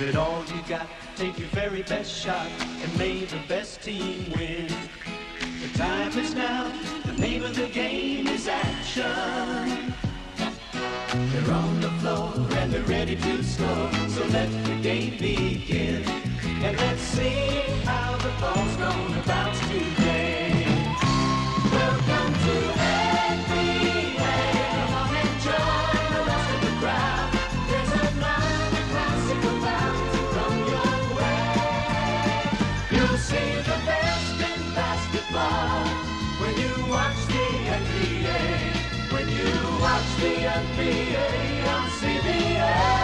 Give it all you got, take your very best shot, and may the best team win. The time is now, the name of the game is action. They're on the floor and they're ready to score, so let the game begin. And let's see how the ball's gonna bounce today. Welcome to NBA. Come on and join the rest of the crowd. There's another classic about to come your way. You'll see the best in basketball when you watch the NBA. When you watch the NBA on CBS.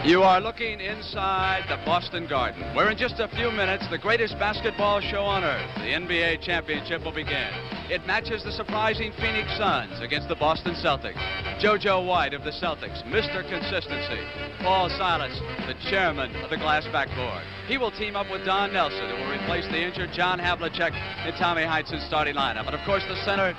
You are looking inside the Boston Garden, where in just a few minutes, the greatest basketball show on earth, the NBA championship, will begin. It matches the surprising Phoenix Suns against the Boston Celtics. JoJo White of the Celtics, Mr. Consistency. Paul Silas, the chairman of the glass backboard. He will team up with Don Nelson, who will replace the injured John Havlicek in Tommy Heitz's starting lineup. And of course, the center,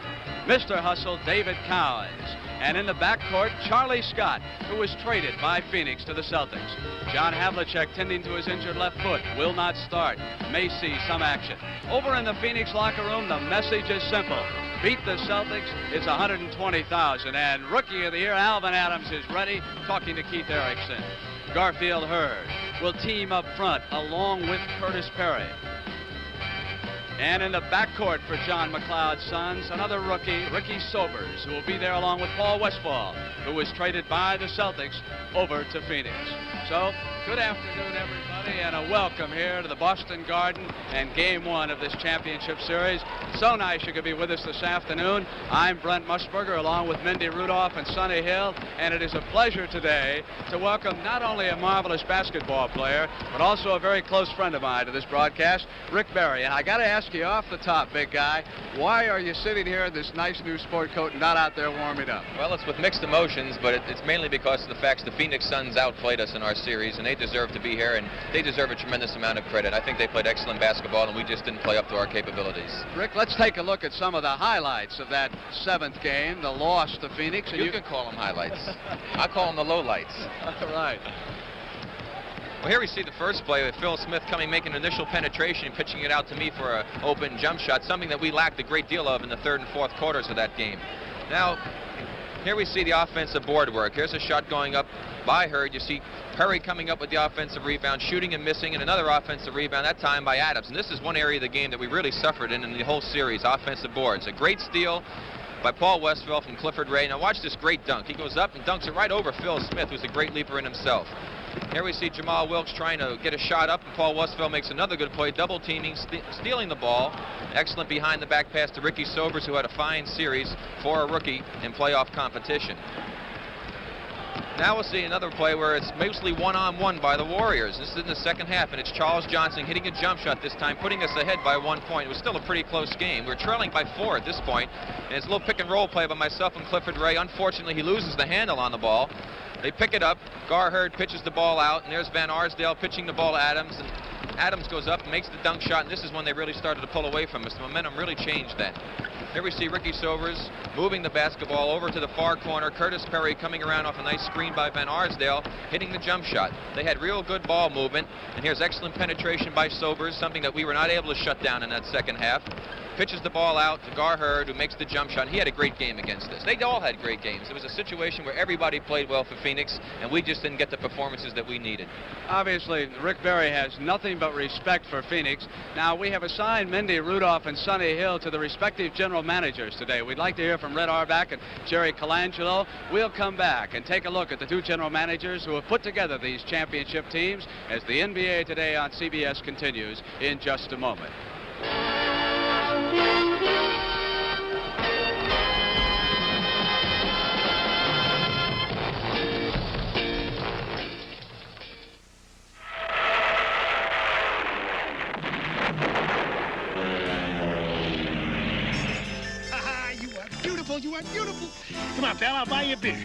Mr. Hustle, David Cowens. And in the backcourt, Charlie Scott, who was traded by Phoenix to the Celtics. John Havlicek, tending to his injured left foot, will not start. May see some action. Over in the Phoenix locker room, the message is simple. Beat the Celtics, it's 120,000. And Rookie of the Year, Alvin Adams, is ready, talking to Keith Erickson. Garfield Hurd will team up front along with Curtis Perry. And in the backcourt for John McLeod's Suns, another rookie, Ricky Sobers, who will be there along with Paul Westphal, who was traded by the Celtics over to Phoenix. So, good afternoon, everybody, and a welcome here to the Boston Garden and Game 1 of this championship series. So nice you could be with us this afternoon. I'm Brent Musburger, along with Mindy Rudolph and Sonny Hill, and it is a pleasure today to welcome not only a marvelous basketball player, but also a very close friend of mine to this broadcast, Rick Barry. And I got to ask you off the top, big guy, why are you sitting here in this nice new sport coat and not out there warming up? Well, it's with mixed emotions, but it's mainly because of the fact the Phoenix Suns outplayed us in our series, and they deserve to be here, and they deserve a tremendous amount of credit. I think they played excellent basketball, and we just didn't play up to our capabilities. Rick, let's take a look at some of the highlights of that 7th game, the loss to Phoenix. And you can call them highlights. I call them the lowlights. All right. Well, here we see the first play with Phil Smith making an initial penetration and pitching it out to me for an open jump shot, something that we lacked a great deal of in the 3rd and 4th quarters of that game. Now, here we see the offensive board work. Here's a shot going up by Hurd. You see Perry coming up with the offensive rebound, shooting and missing, and another offensive rebound, that time by Adams. And this is one area of the game that we really suffered in the whole series, offensive boards. A great steal by Paul Westphal from Clifford Ray. Now watch this great dunk. He goes up and dunks it right over Phil Smith, who's a great leaper in himself. Here we see Jamal Wilkes trying to get a shot up, and Paul Westphal makes another good play, double teaming, stealing the ball. Excellent behind the back pass to Ricky Sobers, who had a fine series for a rookie in playoff competition. Now we'll see another play where it's mostly one-on-one by the Warriors. This is in the second half, and it's Charles Johnson hitting a jump shot this time, putting us ahead by 1 point. It was still a pretty close game. We're trailing by 4 at this point, and it's a little pick-and-roll play by myself and Clifford Ray. Unfortunately, he loses the handle on the ball. They pick it up. Gar Hurd pitches the ball out, and there's Van Arsdale pitching the ball to Adams. And Adams goes up and makes the dunk shot, and this is when they really started to pull away from us. The momentum really changed then. Here we see Ricky Sobers moving the basketball over to the far corner. Curtis Perry coming around off a nice screen by Van Arsdale, hitting the jump shot. They had real good ball movement, and here's excellent penetration by Sobers, something that we were not able to shut down in that second half. Pitches the ball out to Gar Hurd, who makes the jump shot. He had a great game against us. They all had great games. It was a situation where everybody played well for Phoenix, and we just didn't get the performances that we needed. Obviously, Rick Barry has nothing but respect for Phoenix. Now, we have assigned Mindy Rudolph and Sonny Hill to the respective general managers today. We'd like to hear from Red Auerbach and Jerry Colangelo. We'll come back and take a look at the two general managers who have put together these championship teams as the NBA Today on CBS continues in just a moment. are beautiful. Come on, pal, I'll buy you a beer.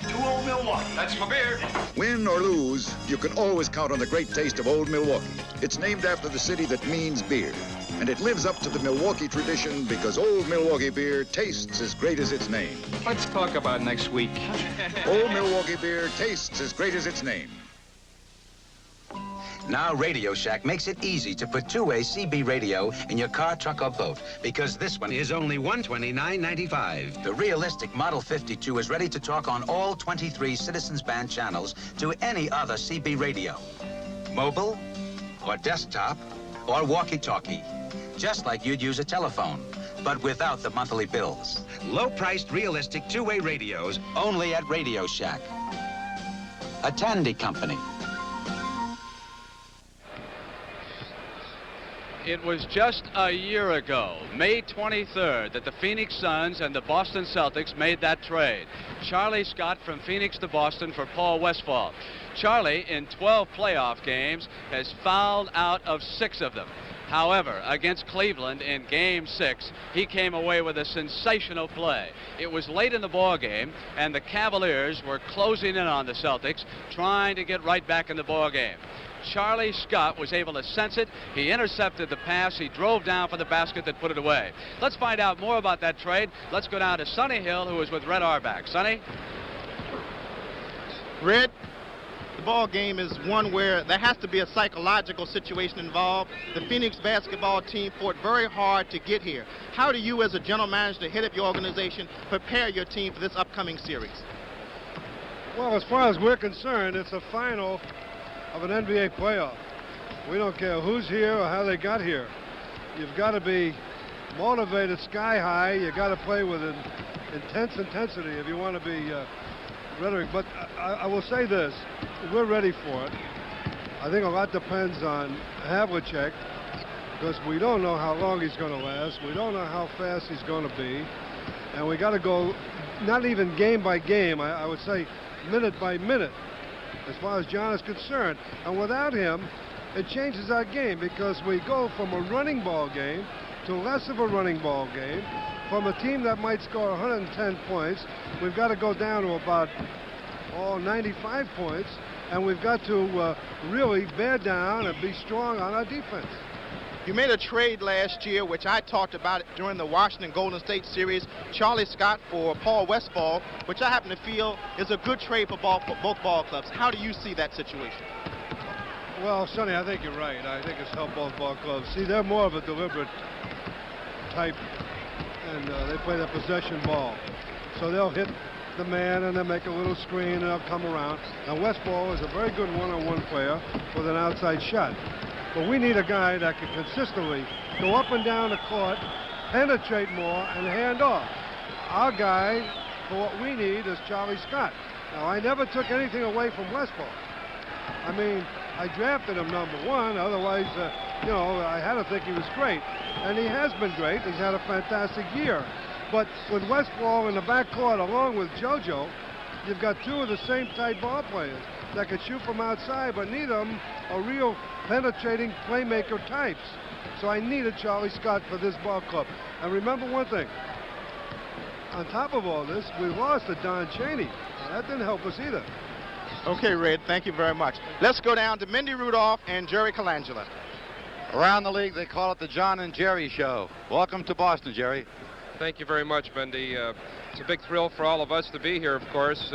2 Old Milwaukee. That's my beer. Win or lose, you can always count on the great taste of Old Milwaukee. It's named after the city that means beer. And it lives up to the Milwaukee tradition because Old Milwaukee beer tastes as great as its name. Let's talk about next week. Old Milwaukee beer tastes as great as its name. Now Radio Shack makes it easy to put two-way CB radio in your car, truck, or boat, because this one is only $129.95. The realistic Model 52 is ready to talk on all 23 Citizens Band channels to any other CB radio. Mobile, or desktop, or walkie-talkie. Just like you'd use a telephone, but without the monthly bills. Low-priced, realistic two-way radios only at Radio Shack. A Tandy company. It was just a year ago, May 23rd, that the Phoenix Suns and the Boston Celtics made that trade. Charlie Scott from Phoenix to Boston for Paul Westphal. Charlie, in 12 playoff games, has fouled out of 6 of them. However, against Cleveland in Game 6, he came away with a sensational play. It was late in the ball game, and the Cavaliers were closing in on the Celtics, trying to get right back in the ball game. Charlie Scott was able to sense it. He intercepted the pass. He drove down for the basket that put it away. Let's find out more about that trade. Let's go down to Sonny Hill, who is with Red Auerbach. Sonny? Red, the ball game is one where there has to be a psychological situation involved. The Phoenix basketball team fought very hard to get here. How do you, as a general manager, to head up your organization, prepare your team for this upcoming series? Well, as far as we're concerned, it's a final of an NBA playoff. We don't care who's here or how they got here. You've got to be motivated sky high. You got to play with an intense intensity if you want to be rhetoric. But I will say this: we're ready for it. I think a lot depends on Havlicek, because we don't know how long he's going to last. We don't know how fast he's going to be, and we got to go not even game by game. I would say minute by minute, as far as John is concerned. And without him, it changes our game, because we go from a running ball game to less of a running ball game. From a team that might score 110 points, we've got to go down to about 95 points, and we've got to really bear down and be strong on our defense. You made a trade last year, which I talked about during the Washington Golden State series, Charlie Scott for Paul Westphal, which I happen to feel is a good trade for both ball clubs. How do you see that situation? Well, Sonny, I think you're right. I think it's helped both ball clubs. See, they're more of a deliberate type, and they play the possession ball. So they'll hit the man, and they'll make a little screen, and they'll come around. Now, Westphal is a very good one-on-one player with an outside shot. But we need a guy that can consistently go up and down the court, penetrate more, and hand off. Our guy, for what we need, is Charlie Scott. Now, I never took anything away from Westphal. I mean, I drafted him #1. Otherwise, I had to think he was great. And he has been great. He's had a fantastic year. But with Westphal in the backcourt, along with JoJo, you've got two of the same type ball players that can shoot from outside, but neither of them are real penetrating playmaker types. So I needed Charlie Scott for this ball club. And remember one thing, on top of all this, we lost to Don Chaney. That didn't help us either. Okay, Red, thank you very much. Let's go down to Mindy Rudolph and Jerry Colangelo. Around the league, they call it the John and Jerry Show. Welcome to Boston, Jerry. Thank you very much, Mindy. It's a big thrill for all of us to be here, of course.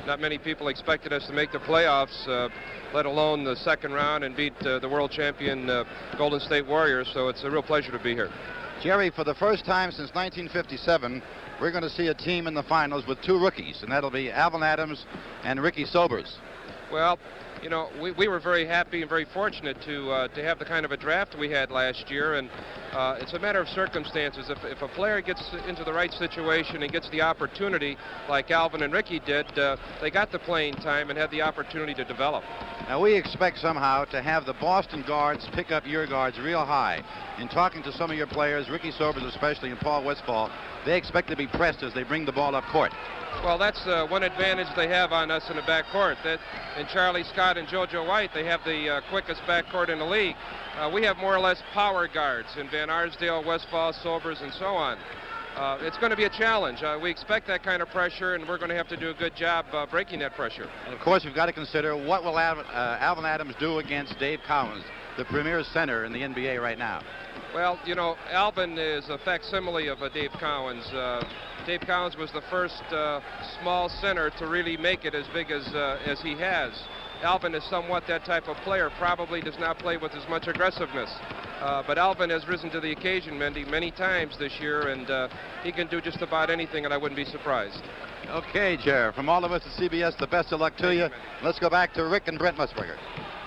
Not many people expected us to make the playoffs, let alone the second round, and beat the world champion Golden State Warriors, so it's a real pleasure to be here. Jerry, for the first time since 1957, we're going to see a team in the finals with two rookies, and that'll be Alvin Adams and Ricky Sobers. Well, you know, we were very happy and very fortunate to have the kind of a draft we had last year, and it's a matter of circumstances. If a player gets into the right situation and gets the opportunity, like Alvin and Ricky did, they got the playing time and had the opportunity to develop. Now, we expect somehow to have the Boston guards pick up your guards real high. In talking to some of your players, Ricky Sobers especially, and Paul Westphal, they expect to be pressed as they bring the ball up court. Well, that's one advantage they have on us in the backcourt. That in Charlie Scott and JoJo White, they have the quickest backcourt in the league. We have more or less power guards in Van Arsdale, Westphal, Sobers, and so on. it's going to be a challenge. We expect that kind of pressure, and we're going to have to do a good job breaking that pressure. And of course, we've got to consider what will Alvin Adams do against Dave Cowens, the premier center in the NBA right now. Well, you know, Alvin is a facsimile of Dave Cowens. Dave Cowens was the first small center to really make it as big as he has. Alvin is somewhat that type of player, probably does not play with as much aggressiveness. But Alvin has risen to the occasion, Mendy, many times this year, and he can do just about anything, and I wouldn't be surprised. Okay, Chair. From all of us at CBS, the best of luck to you. Let's go back to Rick and Brent Musburger.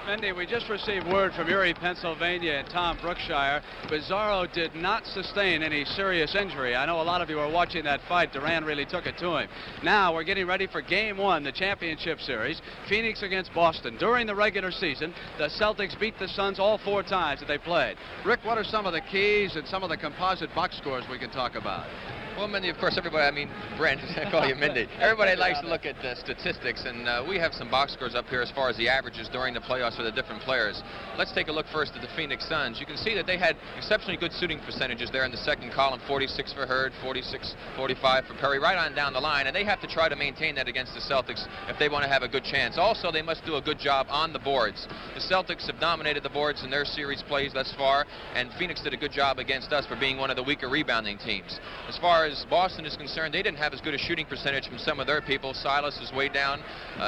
Mendy, we just received word from Erie, Pennsylvania, and Tom Brookshire. Bizarro did not sustain any serious injury. I know a lot of you are watching that fight. Duran really took it to him. Now we're getting ready for Game 1, the championship series. Phoenix against Boston. During the regular season, the Celtics beat the Suns all 4 times that they played. Rick, what are some of the keys and some of the composite box scores we can talk about? Well, Mindy, of course, everybody, I mean, Brent, I call you Mindy. Everybody likes to look at the statistics, and we have some box scores up here as far as the averages during the playoffs for the different players. Let's take a look first at the Phoenix Suns. You can see that they had exceptionally good shooting percentages there in the second column, 46 for Hurd, 46, 45 for Perry, right on down the line, and they have to try to maintain that against the Celtics if they want to have a good chance. Also, they must do a good job on the boards. The Celtics have dominated the boards in their series plays thus far, and Phoenix did a good job against us for being one of the weaker rebounding teams. As far as Boston is concerned, they didn't have as good a shooting percentage from some of their people. Silas is way down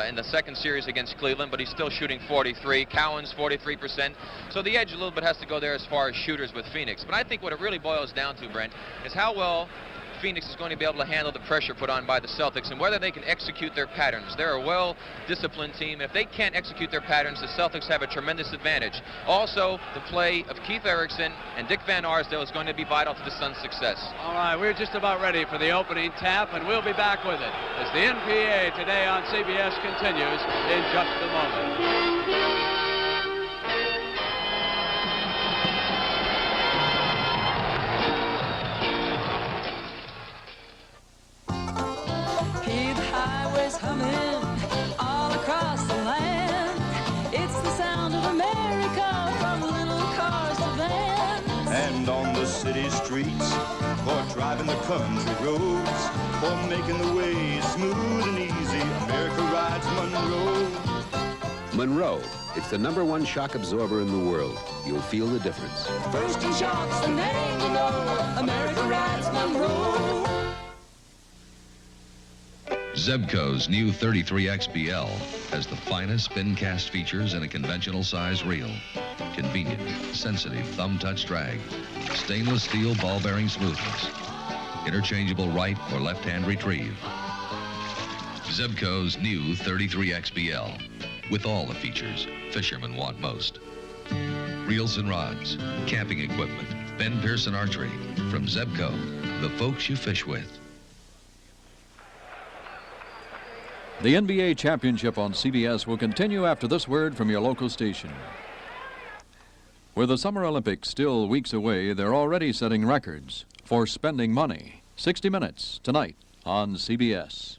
in the second series against Cleveland, but he's still shooting 43. Cowens, 43%. So the edge a little bit has to go there as far as shooters with Phoenix. But I think what it really boils down to, Brent, is how well Phoenix is going to be able to handle the pressure put on by the Celtics and whether they can execute their patterns. They're a well-disciplined team. If they can't execute their patterns, the Celtics have a tremendous advantage. Also, the play of Keith Erickson and Dick Van Arsdale is going to be vital to the Suns' success. All right, we're just about ready for the opening tap, and we'll be back with it as the NBA Today on CBS continues in just a moment. Humming all across the land. It's the sound of America, from little cars to vans. And on the city streets, for driving the country roads, for making the way smooth and easy, America rides Monroe. Monroe. It's the #1 shock absorber in the world. You'll feel the difference. First in shocks, the name you know, America rides Monroe. Zebco's new 33XBL has the finest spin cast features in a conventional size reel. Convenient, sensitive thumb touch drag, stainless steel ball bearing smoothness, interchangeable right or left hand retrieve. Zebco's new 33XBL with all the features fishermen want most. Reels and rods, camping equipment, Ben Pearson Archery. From Zebco, the folks you fish with. The NBA Championship on CBS will continue after this word from your local station. With the Summer Olympics still weeks away, they're already setting records for spending money. 60 Minutes tonight on CBS.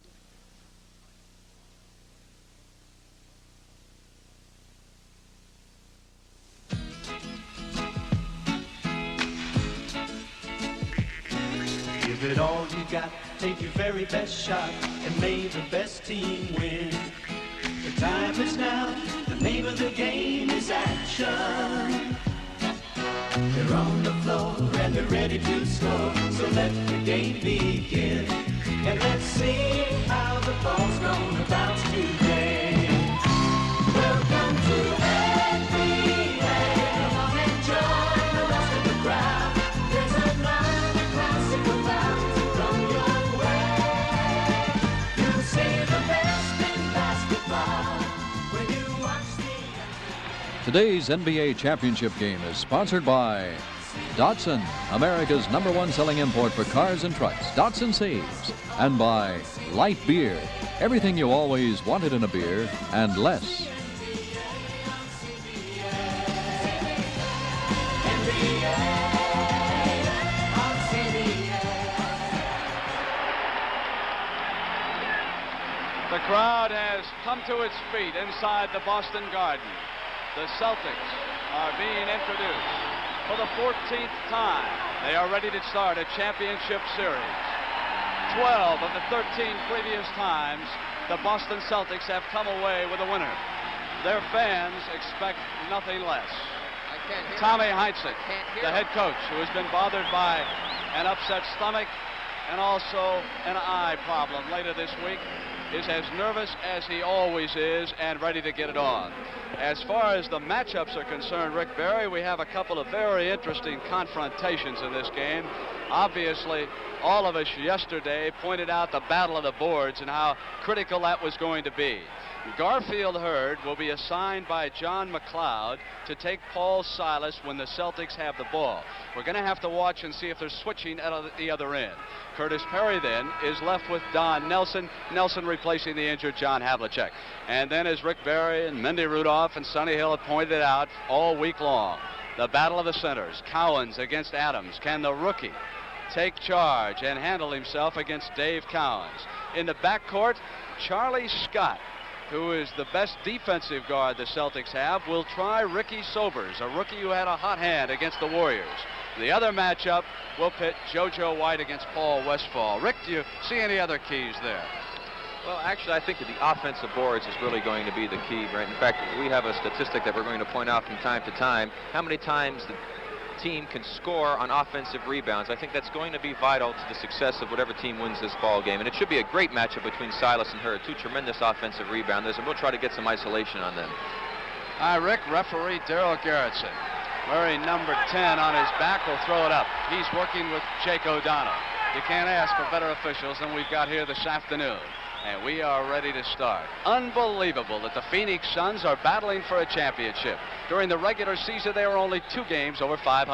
Give it all you got, take your very best shot, and may the best team win. The time is now, the name of the game is action. They're on the floor and they're ready to score, so let the game begin. And let's see how the ball's gonna bounce today. Welcome to NBA. Come on and join the rest of the crowd. There's another classic about to come your way. You'll see the best in basketball when you watch the Today's NBA Championship game is sponsored by Datsun, America's #1 selling import for cars and trucks. Datsun saves. And by Light Beer, everything you always wanted in a beer and less. The crowd has come to its feet inside the Boston Garden. The Celtics are being introduced. for the 14th time. They are ready to start a championship series. 12 of the 13 previous times, the Boston Celtics have come away with a winner. Their fans expect nothing less. Tommy Heinsohn, the head coach, who has been bothered by an upset stomach and also an eye problem later this week, is as nervous as he always is and ready to get it on. As far as the matchups are concerned, Rick Barry, we have a couple of very interesting confrontations in this game. Obviously, all of us yesterday pointed out the battle of the boards and how critical that was going to be. Garfield Hurd will be assigned by John McLeod to take Paul Silas when the Celtics have the ball. We're going to have to watch and see if they're switching at the other end. Curtis Perry then is left with Don Nelson. Nelson replacing the injured John Havlicek. And then, as Rick Barry and Mendy Rudolph and Sonny Hill have pointed out all week long, the battle of the centers. Cowens against Adams. Can the rookie take charge and handle himself against Dave Cowens? In the backcourt, Charlie Scott, who is the best defensive guard the Celtics have, will try Ricky Sobers, a rookie who had a hot hand against the Warriors. The other matchup will pit JoJo White against Paul Westphal. Rick, do you see any other keys there? Well, actually, I think that the offensive boards is really going to be the key, Brent. In fact, we have a statistic that we're going to point out from time to time. How many times the team can score on offensive rebounds. I think that's going to be vital to the success of whatever team wins this ball game. And it should be a great matchup between Silas and Hurd, two tremendous offensive rebounders, and we'll try to get some isolation on them. Hi, Rick. Referee Daryl Garrettson, wearing number 10 on his back, will throw it up. He's working with Jake O'Donnell. You can't ask for better officials than we've got here this afternoon. And we are ready to start. Unbelievable that the Phoenix Suns are battling for a championship. During the regular season, they were only 2 games over 500.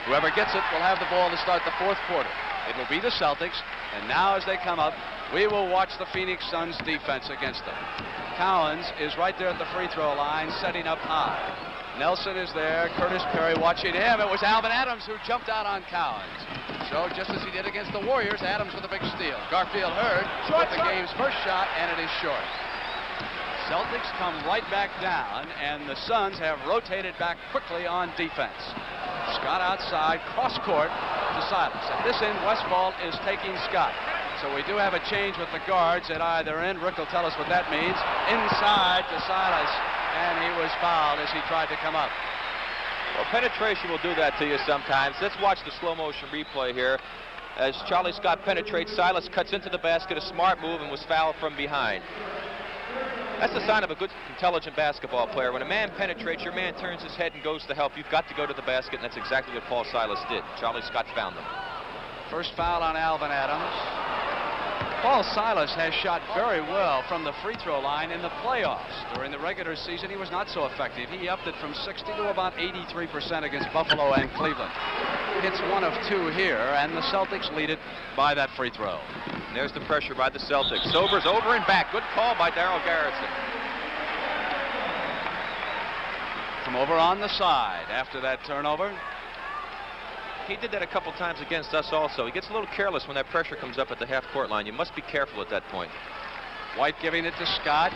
Whoever gets it will have the ball to start the 4th quarter. It will be the Celtics, and now as they come up, we will watch the Phoenix Suns defense against them. Cowens is right there at the free throw line, setting up high. Nelson is there, Curtis Perry watching him. It was Alvin Adams who jumped out on Cowens. So just as he did against the Warriors, Adams with a big steal. Garfield Hurd with the game's first shot, and it is short. Celtics come right back down, and the Suns have rotated back quickly on defense. Scott outside, cross court to Silas. At this end, Westphal is taking Scott. So we do have a change with the guards at either end. Rick will tell us what that means. Inside to Silas, and he was fouled as he tried to come up. Well, penetration will do that to you sometimes. Let's watch the slow motion replay here. As Charlie Scott penetrates, Silas cuts into the basket, a smart move, and was fouled from behind. That's the sign of a good, intelligent basketball player. When a man penetrates, your man turns his head and goes to help. You've got to go to the basket, and that's exactly what Paul Silas did. Charlie Scott found him. First foul on Alvin Adams. Paul Silas has shot very well from the free throw line in the playoffs. During the regular season, he was not so effective. He upped it from 60 to about 83% against Buffalo and Cleveland. Hits 1 of 2 here, and the Celtics lead it by that free throw. And there's the pressure by the Celtics. Sobers over and back. Good call by Daryl Garrettson. From over on the side after that turnover. He did that a couple times against us also. He gets a little careless when that pressure comes up at the half-court line. You must be careful at that point. White giving it to Scott.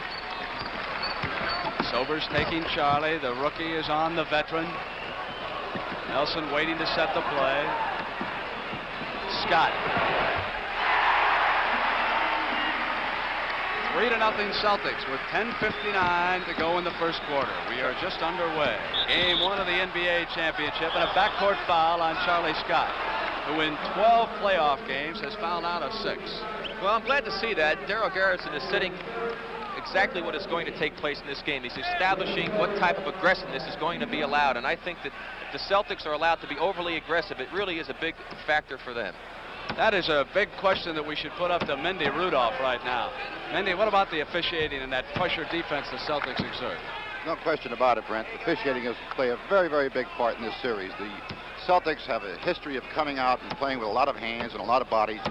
Sobers taking Charlie. The rookie is on the veteran. Nelson waiting to set the play. Scott. 3-0 Celtics with 10:59 to go in the first quarter. We are just underway. Game 1 of the NBA championship, and a backcourt foul on Charlie Scott, who in 12 playoff games has fouled out of 6. Well, I'm glad to see that. Daryl Garrettson is setting exactly what is going to take place in this game. He's establishing what type of aggressiveness is going to be allowed, and I think that if the Celtics are allowed to be overly aggressive, it really is a big factor for them. That is a big question that we should put up to Mendy Rudolph right now. Mendy, what about the officiating and that pressure defense the Celtics exert? No question about it, Brent. Officiating is play a very, very big part in this series. The Celtics have a history of coming out and playing with a lot of hands and a lot of bodies.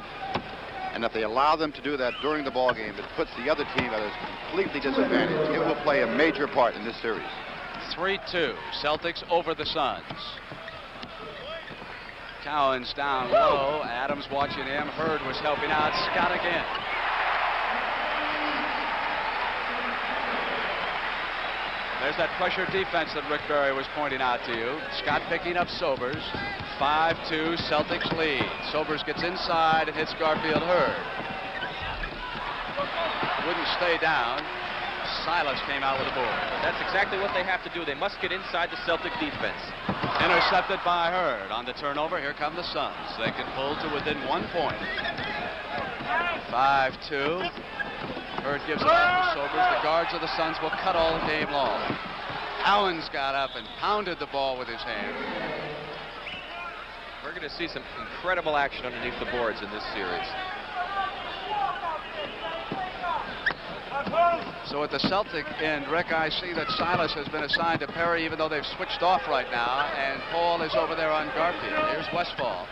And if they allow them to do that during the ball game, it puts the other team at a completely disadvantage. It will play a major part in this series. 3-2, Celtics over the Suns. Cowens down low. Adams watching him. Hurd was helping out. Scott again. There's that pressure defense that Rick Barry was pointing out to you. Scott picking up Sobers. 5-2, Celtics lead. Sobers gets inside and hits Garfield Hurd. Wouldn't stay down. Silas came out with a board. That's exactly what they have to do. They must get inside the Celtic defense. Intercepted by Hurd. On the turnover, here come the Suns. They can pull to within 1 point. 5-2. Hurd gives it off to Sobers. The guards of the Suns will cut all game long. Allen's got up and pounded the ball with his hand. We're going to see some incredible action underneath the boards in this series. So at the Celtic end, Rick, I see that Silas has been assigned to Perry, even though they've switched off right now, and Paul is over there on Garfield. Here's Westfall.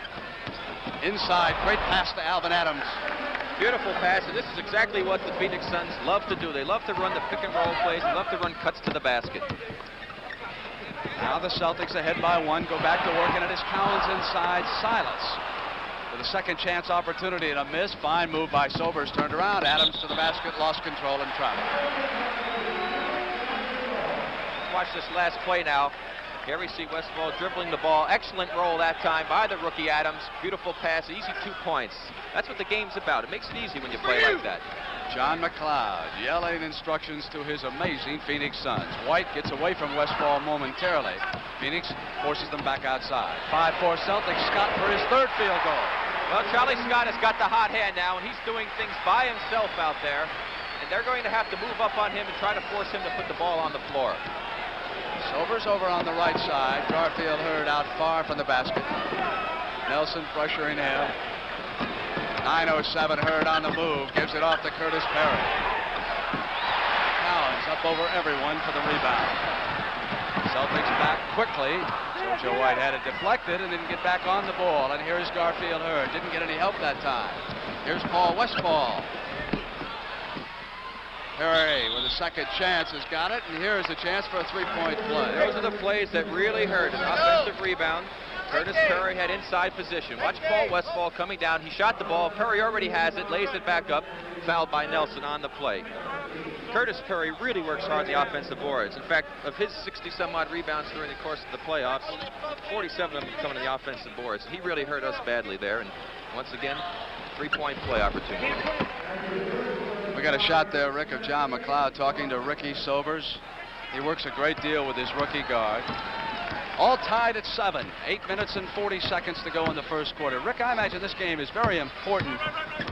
Inside, great pass to Alvin Adams. Beautiful pass, and this is exactly what the Phoenix Suns love to do. They love to run the pick and roll plays. They love to run cuts to the basket. Now the Celtics ahead by 1, go back to working at his Collins inside. Silas with a second chance opportunity and a miss. Fine move by Sobers, turned around. Adams to the basket, lost control and traveled. Watch this last play now. Here we see Westfall dribbling the ball. Excellent roll that time by the rookie Adams. Beautiful pass, easy 2 points. That's what the game's about. It makes it easy when you play like that. John McLeod yelling instructions to his amazing Phoenix Suns. White gets away from Westfall momentarily. Phoenix forces them back outside. 5-4 Celtics. Scott for his 3rd field goal. Well, Charlie Scott has got the hot hand now, and he's doing things by himself out there. And they're going to have to move up on him and try to force him to put the ball on the floor. Sobers over on the right side. Garfield Hurd out far from the basket. Nelson pressuring him. 9:07 Hurd on the move. Gives it off to Curtis Perry. Collins up over everyone for the rebound. Celtics back quickly. JoJo White had it deflected and didn't get back on the ball. And here's Garfield Hurd. Didn't get any help that time. Here's Paul Westfall. Perry with a second chance has got it, and here's a chance for a 3-point play. Those are the plays that really hurt. An offensive rebound. Curtis Perry had inside position. Watch Paul Westfall coming down. He shot the ball. Perry already has it, lays it back up. Fouled by Nelson on the play. Curtis Perry really works hard on the offensive boards. In fact, of his 60-some-odd rebounds during the course of the playoffs, 47 of them coming to the offensive boards. He really hurt us badly there, and once again, 3-point play opportunity. We got a shot there, Rick, of John McLeod talking to Ricky Sobers. He works a great deal with his rookie guard. All tied at 7. 8 minutes and 40 seconds to go in the first quarter. Rick, I imagine this game is very important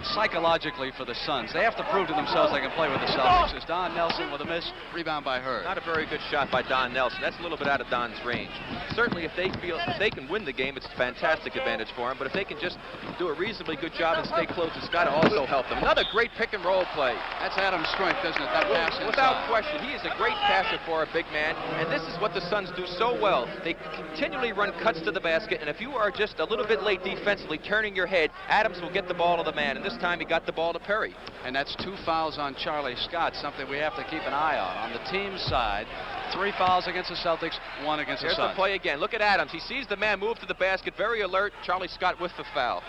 psychologically for the Suns. They have to prove to themselves they can play with the Celtics. As Don Nelson with a miss, rebound by Hurd. Not a very good shot by Don Nelson. That's a little bit out of Don's range. Certainly, if they feel if they can win the game, it's a fantastic advantage for them. But if they can just do a reasonably good job and stay close, it's got to also help them. Another great pick and roll play. That's Adams' strength, isn't it? That pass inside. Without question, he is a great passer for a big man, and this is what the Suns do so well. They continually run cuts to the basket, and if you are just a little bit late defensively, turning your head, Adams will get the ball to the man, and this time he got the ball to Perry. And that's 2 fouls on Charlie Scott, something we have to keep an eye on. On the team's side, 3 fouls against the Celtics, 1 against the Suns. Here's the play again. Look at Adams. He sees the man move to the basket, very alert. Charlie Scott with the foul.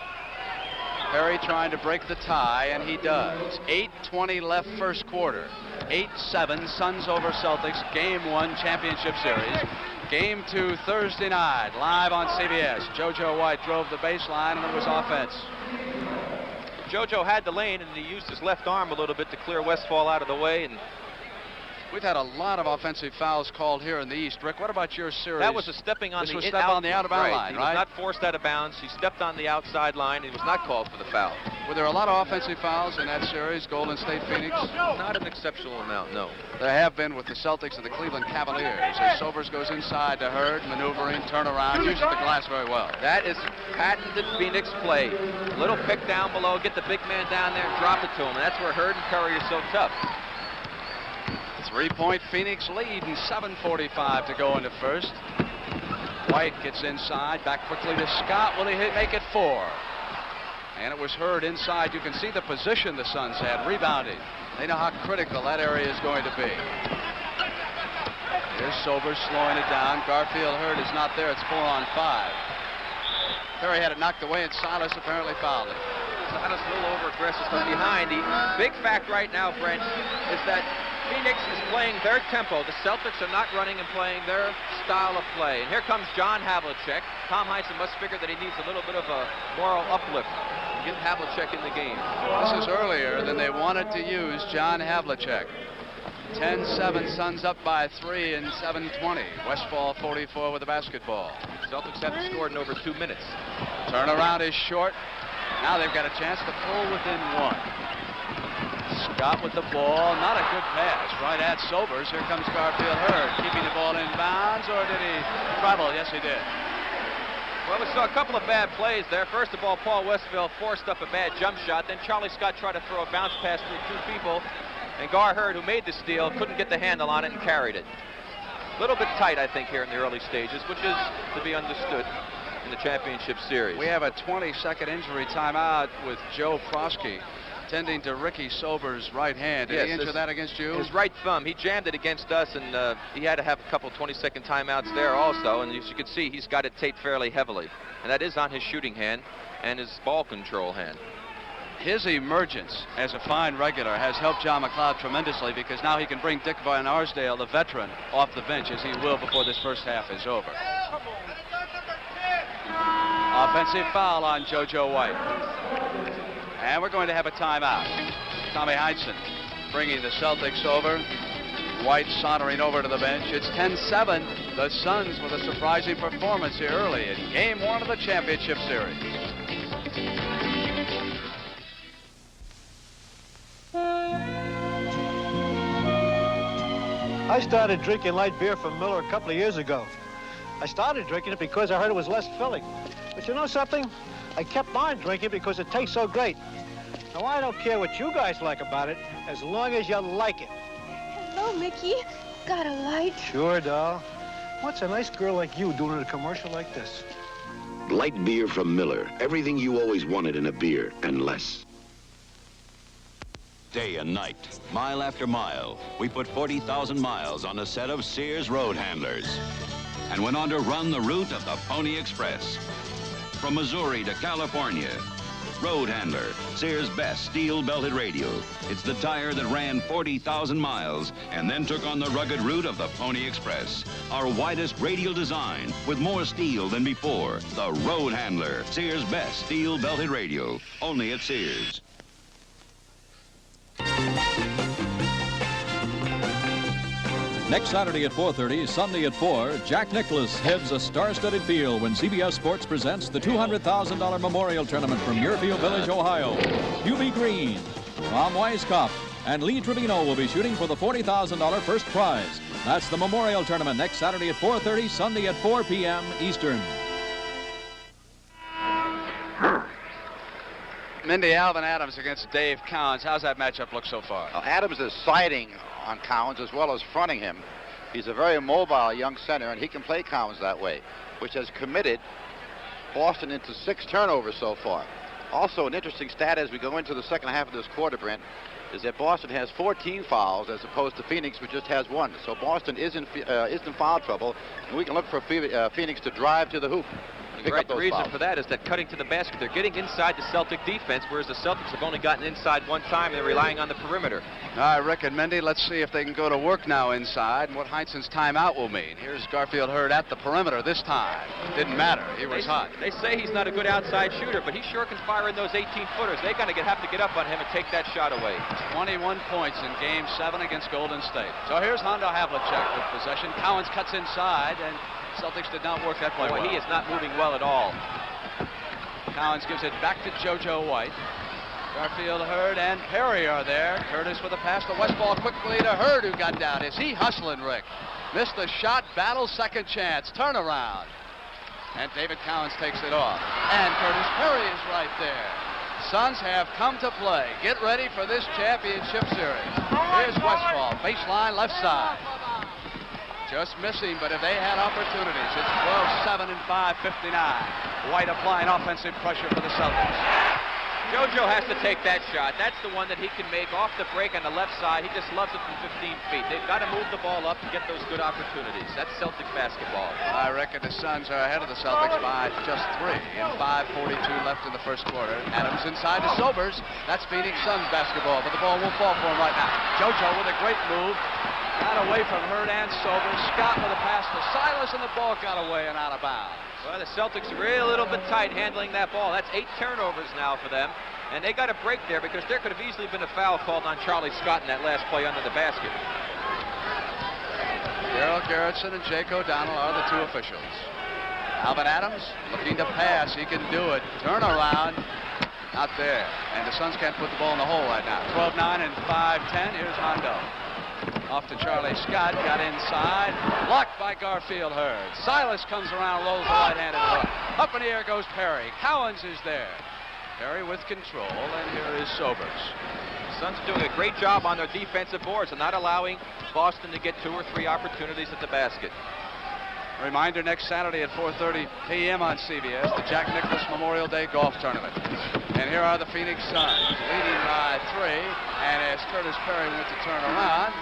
Perry trying to break the tie, and he does. 8:20 left first quarter. 8-7, Suns over Celtics, Game 1 championship series. Game 2 Thursday night, live on CBS. JoJo White drove the baseline, and it was offense. JoJo had the lane, and he used his left arm a little bit to clear Westfall out of the way. And we've had a lot of offensive fouls called here in the East. Rick, what about your series? That was a stepping on this the was step on the out-of-bounds line, He was not forced out of bounds. He stepped on the outside line. He was not called for the foul. Were there a lot of offensive fouls in that series, Golden State Phoenix? Not an exceptional amount, no. There have been with the Celtics and the Cleveland Cavaliers. As Sobers goes inside to Hurd, maneuvering, turnaround, uses the glass very well. That is patented Phoenix play. Little pick down below, get the big man down there and drop it to him. And that's where Hurd and Perry are so tough. 3-point Phoenix lead and 7:45 to go in the first. White gets inside, back quickly to Scott. Will he make it 4? And it was Hurd inside. You can see the position the Suns had, rebounding. They know how critical that area is going to be. Here's Sobers slowing it down. Garfield Hurd is not there. It's 4-on-5. Perry had it knocked away, and Silas apparently fouled it. Silas a little over-aggressive from behind. The big fact right now, Brent, is that Phoenix is playing their tempo. The Celtics are not running and playing their style of play. And here comes John Havlicek. Tom Heinsohn must figure that he needs a little bit of a moral uplift to get Havlicek in the game. This is earlier than they wanted to use John Havlicek. 10-7, Suns up by 3 in 7:20. Westfall 44 with the basketball. Celtics haven't scored in over 2 minutes. Turnaround is short. Now they've got a chance to pull within 1. Scott with the ball. Not a good pass. Right at Sobers. Here comes Garfield Hurd. Keeping the ball in bounds, or did he travel? Yes, he did. Well, we saw a couple of bad plays there. First of all, Paul Westphal forced up a bad jump shot. Then Charlie Scott tried to throw a bounce pass through 2 people. And Gar Hurd, who made the steal, couldn't get the handle on it and carried it. A little bit tight, I think, here in the early stages, which is to be understood in the championship series. We have a 20-second injury timeout with Joe Prosky tending to Ricky Sobers' right hand. Did he injure that against you? His right thumb. He jammed it against us, and he had to have a couple 20-second timeouts there also. And as you can see, he's got it taped fairly heavily. And that is on his shooting hand and his ball control hand. His emergence as a fine regular has helped John McLeod tremendously, because now he can bring Dick Van Arsdale, the veteran, off the bench, as he will before this first half is over. Offensive foul on JoJo White. And we're going to have a timeout. Tommy Heinsohn bringing the Celtics over. White sauntering over to the bench. It's 10-7. The Suns with a surprising performance here early in Game 1 of the championship series. I started drinking light beer from Miller a couple of years ago. I started drinking it because I heard it was less filling. But you know something? I kept on drinking because it tastes so great. Now, I don't care what you guys like about it, as long as you like it. Hello, Mickey. Got a light? Sure, doll. What's a nice girl like you doing in a commercial like this? Light beer from Miller. Everything you always wanted in a beer, and less. Day and night, mile after mile, we put 40,000 miles on a set of Sears road handlers and went on to run the route of the Pony Express. From Missouri to California, Road Handler, Sears' best steel-belted radio. It's the tire that ran 40,000 miles and then took on the rugged route of the Pony Express. Our widest radial design with more steel than before. The Road Handler, Sears' best steel-belted radio. Only at Sears. Next Saturday at 4:30, Sunday at 4, Jack Nicklaus heads a star-studded field when CBS Sports presents the $200,000 Memorial Tournament from Muirfield Village, Ohio. Hubie Green, Tom Weiskopf, and Lee Trevino will be shooting for the $40,000 first prize. That's the Memorial Tournament next Saturday at 4:30, Sunday at 4 p.m. Eastern. Mindy, Alvin Adams against Dave Cowens. How's that matchup look so far? Now, Adams is siding on Cowens as well as fronting him. He's a very mobile young center, and he can play Cowens that way, which has committed Boston into 6 turnovers so far. Also, an interesting stat as we go into the second half of this quarter, Brent, is that Boston has 14 fouls as opposed to Phoenix, which just has 1. So Boston is in foul trouble, and we can look for Phoenix to drive to the hoop. Right, the reason for that is that cutting to the basket, they're getting inside the Celtic defense, whereas the Celtics have only gotten inside 1 time. They're relying on the perimeter. All right, Rick and Mindy, let's see if they can go to work now inside and what Heinsohn's timeout will mean. Here's Garfield Hurd at the perimeter this time. Didn't matter. He was hot. They say he's not a good outside shooter, but he sure can fire in those 18-footers. They're going to have to get up on him and take that shot away. 21 points in Game 7 against Golden State. So here's Hondo Havlicek with possession. Cowens cuts inside, and Celtics did not work that play well. He is not moving well at all. Cowens gives it back to JoJo White. Garfield, Hurd, and Perry are there. Curtis with a pass to Westfall quickly to Hurd, who got down. Is he hustling, Rick? Missed the shot, battle, second chance, turnaround. And David Cowens takes it off. And Curtis Perry is right there. Suns have come to play. Get ready for this championship series. Here's Westfall, baseline left side. Just missing, but if they had opportunities, it's 12-7 and 5-59. White applying offensive pressure for the Celtics. JoJo has to take that shot. That's the one that he can make off the break on the left side. He just loves it from 15 feet. They've got to move the ball up to get those good opportunities. That's Celtic basketball. I reckon the Suns are ahead of the Celtics by just 3 in 5:42 left in the first quarter. Adams inside to Sobers. That's Phoenix Suns basketball, but the ball won't fall for him right now. JoJo with a great move. Got away from Hurd and Sobers. Scott with a pass to Silas, and the ball got away and out of bounds. Well, the Celtics are really a little bit tight handling that ball. That's 8 turnovers now for them. And they got a break there because there could have easily been a foul called on Charlie Scott in that last play under the basket. Gerald Gerritsen and Jake O'Donnell are the 2 officials. Alvin Adams looking to pass. He can do it. Turnaround. Not there. And the Suns can't put the ball in the hole right now. 12-9 and 5-10. Here's Hondo. Off to Charlie Scott. Got inside. Blocked by Garfield Hurd. Silas comes around, rolls the right-handed hook. Up in the air goes Perry. Cowens is there. Perry with control, and here is Sobers. The Suns are doing a great job on their defensive boards and not allowing Boston to get 2 or 3 opportunities at the basket. Reminder, next Saturday at 4:30 p.m. on CBS, the Jack Nicklaus Memorial Day Golf Tournament. And here are the Phoenix Suns, leading by 3. And as Curtis Perry went to turn around,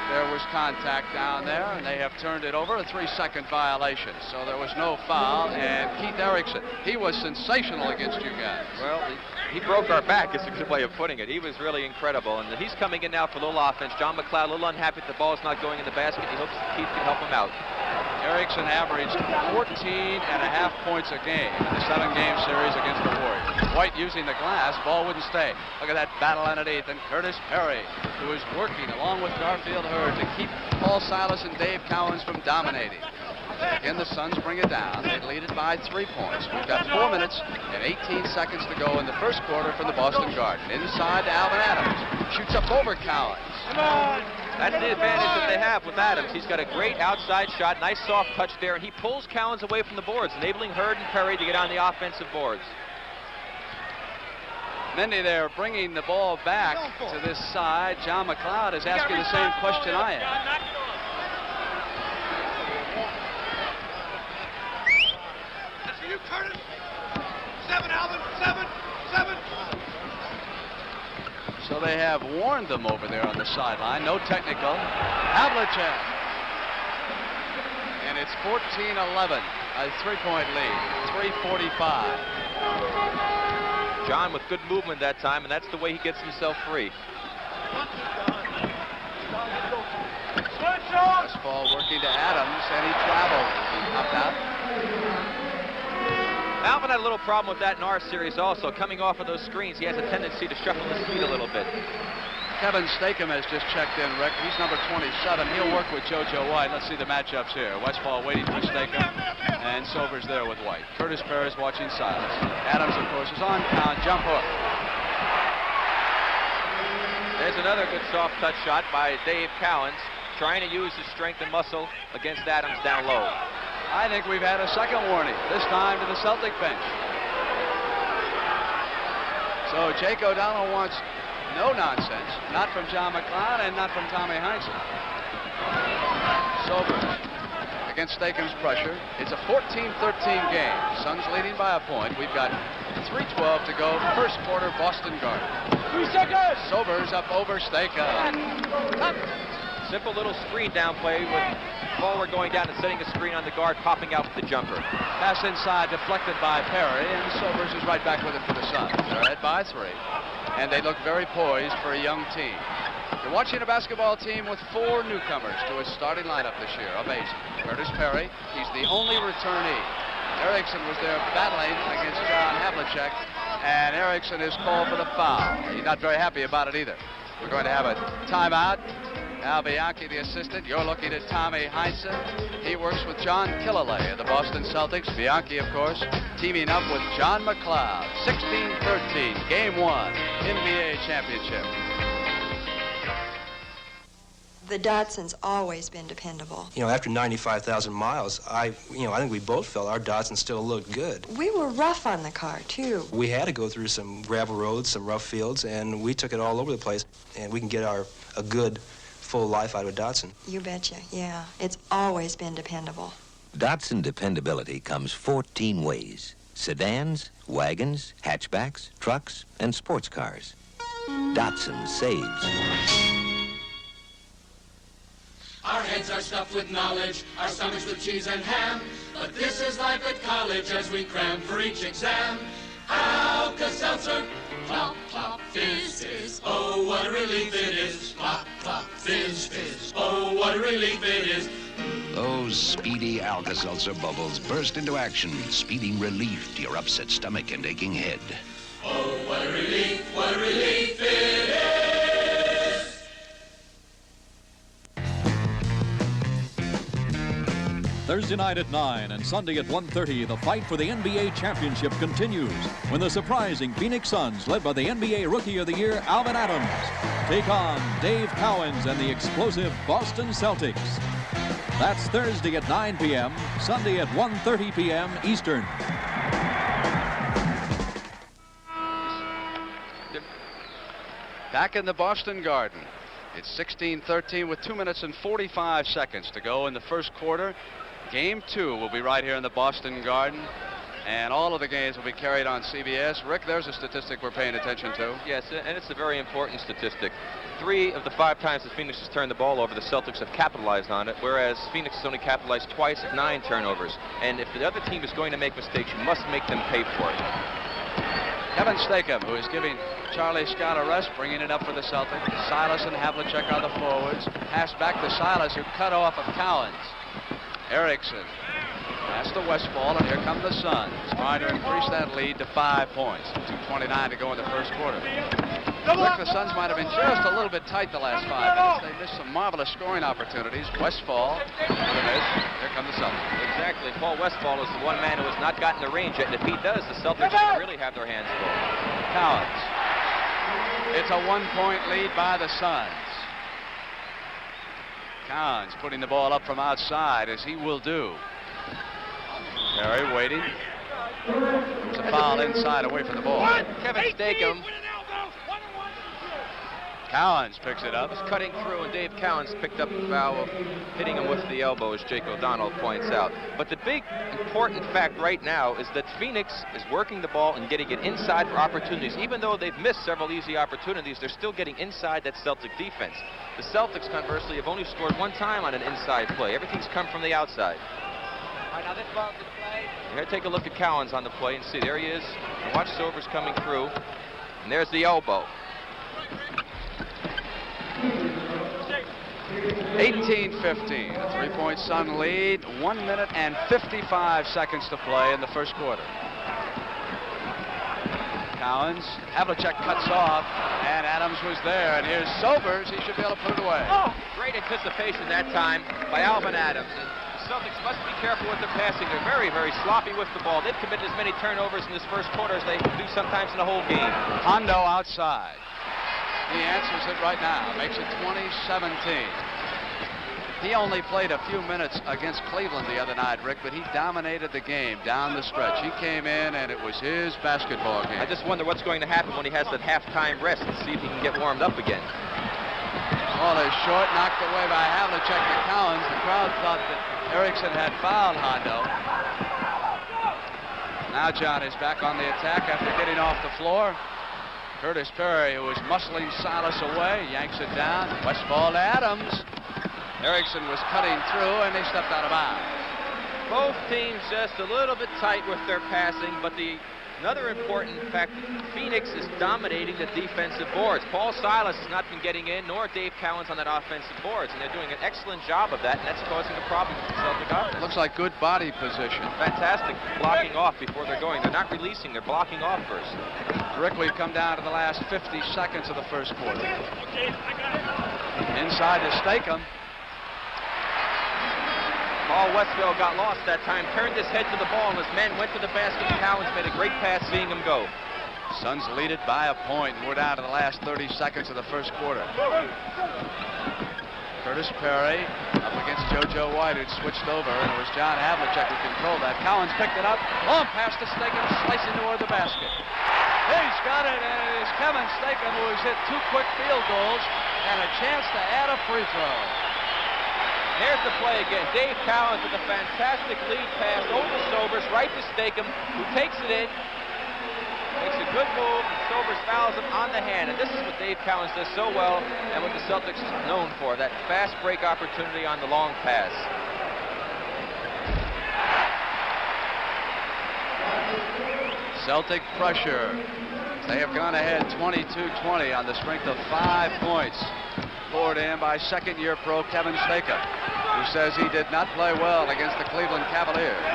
there was contact down there, and they have turned it over, a 3-second violation. So there was no foul, and Keith Erickson, he was sensational against you guys. Well, he broke our back, is a good way of putting it. He was really incredible, and he's coming in now for a little offense. John McLeod, a little unhappy that the ball's not going in the basket. He hopes Keith can help him out. Erickson averaged 14.5 points a game in the 7-game series against the Warriors. White using the glass, ball wouldn't stay. Look at that battle underneath, and Curtis Perry, who is working along with Garfield Hurd to keep Paul Silas and Dave Cowens from dominating. Again, the Suns bring it down. They lead it by 3 points. We've got 4 minutes and 18 seconds to go in the first quarter from the Boston Garden. Inside to Alvin Adams. Shoots up over Cowens. Come on. That's the advantage that they have with Adams. He's got a great outside shot, nice soft touch there, and he pulls Cowens away from the boards, enabling Hurd and Perry to get on the offensive boards. Mindy, they're bringing the ball back to this side. John McLeod is asking the same question I am. That's for you, Curtis. 7, Alvin. 7. So they have warned them over there on the sideline. No technical. Havlicek. And it's 14-11, a 3-point lead. 3:45. John with good movement that time, and that's the way he gets himself free. This ball working to Adams, and he traveled. He popped out. Alvin had a little problem with that in our series also. Coming off of those screens, he has a tendency to shuffle his feet a little bit. Kevin Stakem has just checked in, Rick. He's number 27. He'll work with JoJo White. Let's see the matchups here. Westfall waiting for Stakem, and Sobers there with White. Curtis Perry is watching Silas. Adams, of course, is on count. Jump hook. There's another good soft touch shot by Dave Cowens, trying to use his strength and muscle against Adams down low. I think we've had a second warning, this time to the Celtic bench. So Jake O'Donnell wants no nonsense, not from John McLeod and not from Tommy Heinsohn. Sobers against Stakem's pressure. It's a 14-13 game. Suns leading by a point. We've got 3:12 to go. First quarter, Boston Garden. 3 seconds. Sobers up over Stakem. Simple little screen down play with forward going down and setting a screen on the guard, popping out with the jumper. Pass inside, deflected by Perry, and Sobers is right back with it for the Suns. They're ahead by 3, and they look very poised for a young team. You're watching a basketball team with 4 newcomers to its starting lineup this year. Amazing. Curtis Perry, he's the only returnee. Erickson was there battling against John Havlicek, and Erickson is called for the foul. He's not very happy about it either. We're going to have a timeout. Al Bianchi, the assistant. You're looking at Tommy Heinsohn. He works with John Killalay of the Boston Celtics. Bianchi, of course, teaming up with John McLeod. 16-13, Game 1, NBA Championship. The Dotson's always been dependable. You know, after 95,000 miles, I think we both felt our Datsun still looked good. We were rough on the car, too. We had to go through some gravel roads, some rough fields, and we took it all over the place. And we can get a good, full life out of a Datsun. You betcha, yeah. It's always been dependable. Datsun dependability comes 14 ways. sedans, wagons, hatchbacks, trucks, and sports cars. Datsun saves. Our heads are stuffed with knowledge, our stomachs with cheese and ham. But this is life at college as we cram for each exam. Alka-Seltzer, plop, plop, fizz, fizz. Oh, what a relief it is. Plop, plop, fizz, fizz. Oh, what a relief it is. Those speedy Alka-Seltzer bubbles burst into action, speeding relief to your upset stomach and aching head. Oh, what a relief it is. Thursday night at 9 and Sunday at 1:30, the fight for the NBA championship continues when the surprising Phoenix Suns, led by the NBA Rookie of the Year, Alvin Adams, take on Dave Cowens and the explosive Boston Celtics. That's Thursday at 9 p.m., Sunday at 1:30 p.m. Eastern. Back in the Boston Garden. It's 16-13 with 2 minutes and 45 seconds to go in the first quarter. Game 2 will be right here in the Boston Garden, and all of the games will be carried on CBS. Rick, there's a statistic we're paying attention to. Yes, and it's a very important statistic. 3 of the 5 times that Phoenix has turned the ball over, the Celtics have capitalized on it, whereas Phoenix has only capitalized twice at 9 turnovers. And if the other team is going to make mistakes, you must make them pay for it. Kevin Stakem, who is giving Charlie Scott a rest, bringing it up for the Celtics. Silas and Havlicek are the forwards. Pass back to Silas, who cut off of Cowens. Erickson. Pass to Westfall, and here come the Suns, trying to increase that lead to 5 points. 2:29 to go in the first quarter. Rick, the Suns might have been just a little bit tight the last 5 minutes. They missed some marvelous scoring opportunities. Westfall with a miss. Here come the Celtics. Exactly. Paul Westfall is the one man who has not gotten the range yet, and if he does, the Celtics really have their hands full. Cowens. It's a 1-point lead by the Suns. Cowens putting the ball up from outside, as he will do. Perry waiting. There's a foul inside away from the ball. Kevin Stakem. Cowens picks it up. He's cutting through, and Dave Cowens picked up the foul of hitting him with the elbow, as Jake O'Donnell points out. But the big important fact right now is that Phoenix is working the ball and getting it inside for opportunities. Even though they've missed several easy opportunities, they're still getting inside that Celtic defense. The Celtics, conversely, have only scored 1 time on an inside play. Everything's come from the outside. All right, now this ball to the play. Here, take a look at Cowens on the play and see. There he is. And watch Silver's coming through. And there's the elbow. 18-15, a 3-point Sun lead. 1 minute and 55 seconds to play in the first quarter. Cowens, Havlicek cuts off, and Adams was there. And here's Sobers. He should be able to put it away. Oh, great anticipation that time by Alvin Adams. And the Celtics must be careful with their passing. They're very, very sloppy with the ball. They've committed as many turnovers in this first quarter as they do sometimes in the whole game. Hondo outside. He answers it right now. Makes it 20-17. He only played a few minutes against Cleveland the other night, Rick, but he dominated the game down the stretch. He came in, and it was his basketball game. I just wonder what's going to happen when he has that halftime rest and see if he can get warmed up again. Ball is short, knocked away by Havlicek to Cowens. The crowd thought that Erickson had fouled Hondo. Now John is back on the attack after getting off the floor. Curtis Perry, who was muscling Silas away, yanks it down. Westfall to Adams. Erickson was cutting through, and they stepped out of bounds. Both teams just a little bit tight with their passing, but another important fact, Phoenix is dominating the defensive boards. Paul Silas has not been getting in, nor Dave Cowens on that offensive boards, and they're doing an excellent job of that, and that's causing a problem for the Celtic offense. Looks like good body position. Fantastic blocking off before they're going. They're not releasing, they're blocking off first. Rick, we've come down to the last 50 seconds of the first quarter. Inside to Stakem. Paul Westphal got lost that time, turned his head to the ball, and his men went to the basket. Cowens made a great pass, seeing him go. Suns lead it by a point, and we're down to the last 30 seconds of the first quarter. Curtis Perry up against JoJo White, who'd switched over, and it was John Havlicek who controlled that. Cowens picked it up, long pass to Stakem, slicing toward the basket. He's got it, and it is Kevin Stakem who has hit 2 quick field goals and a chance to add a free throw. Here's the play again. Dave Cowens with a fantastic lead pass over Sobers right to Stakem, who takes it in, makes a good move, and Sobers fouls him on the hand. And this is what Dave Cowens does so well, and what the Celtics is known for, that fast break opportunity on the long pass. Celtic pressure. They have gone ahead 22-20 on the strength of 5 points poured in by second-year pro Kevin Stakem, who says he did not play well against the Cleveland Cavaliers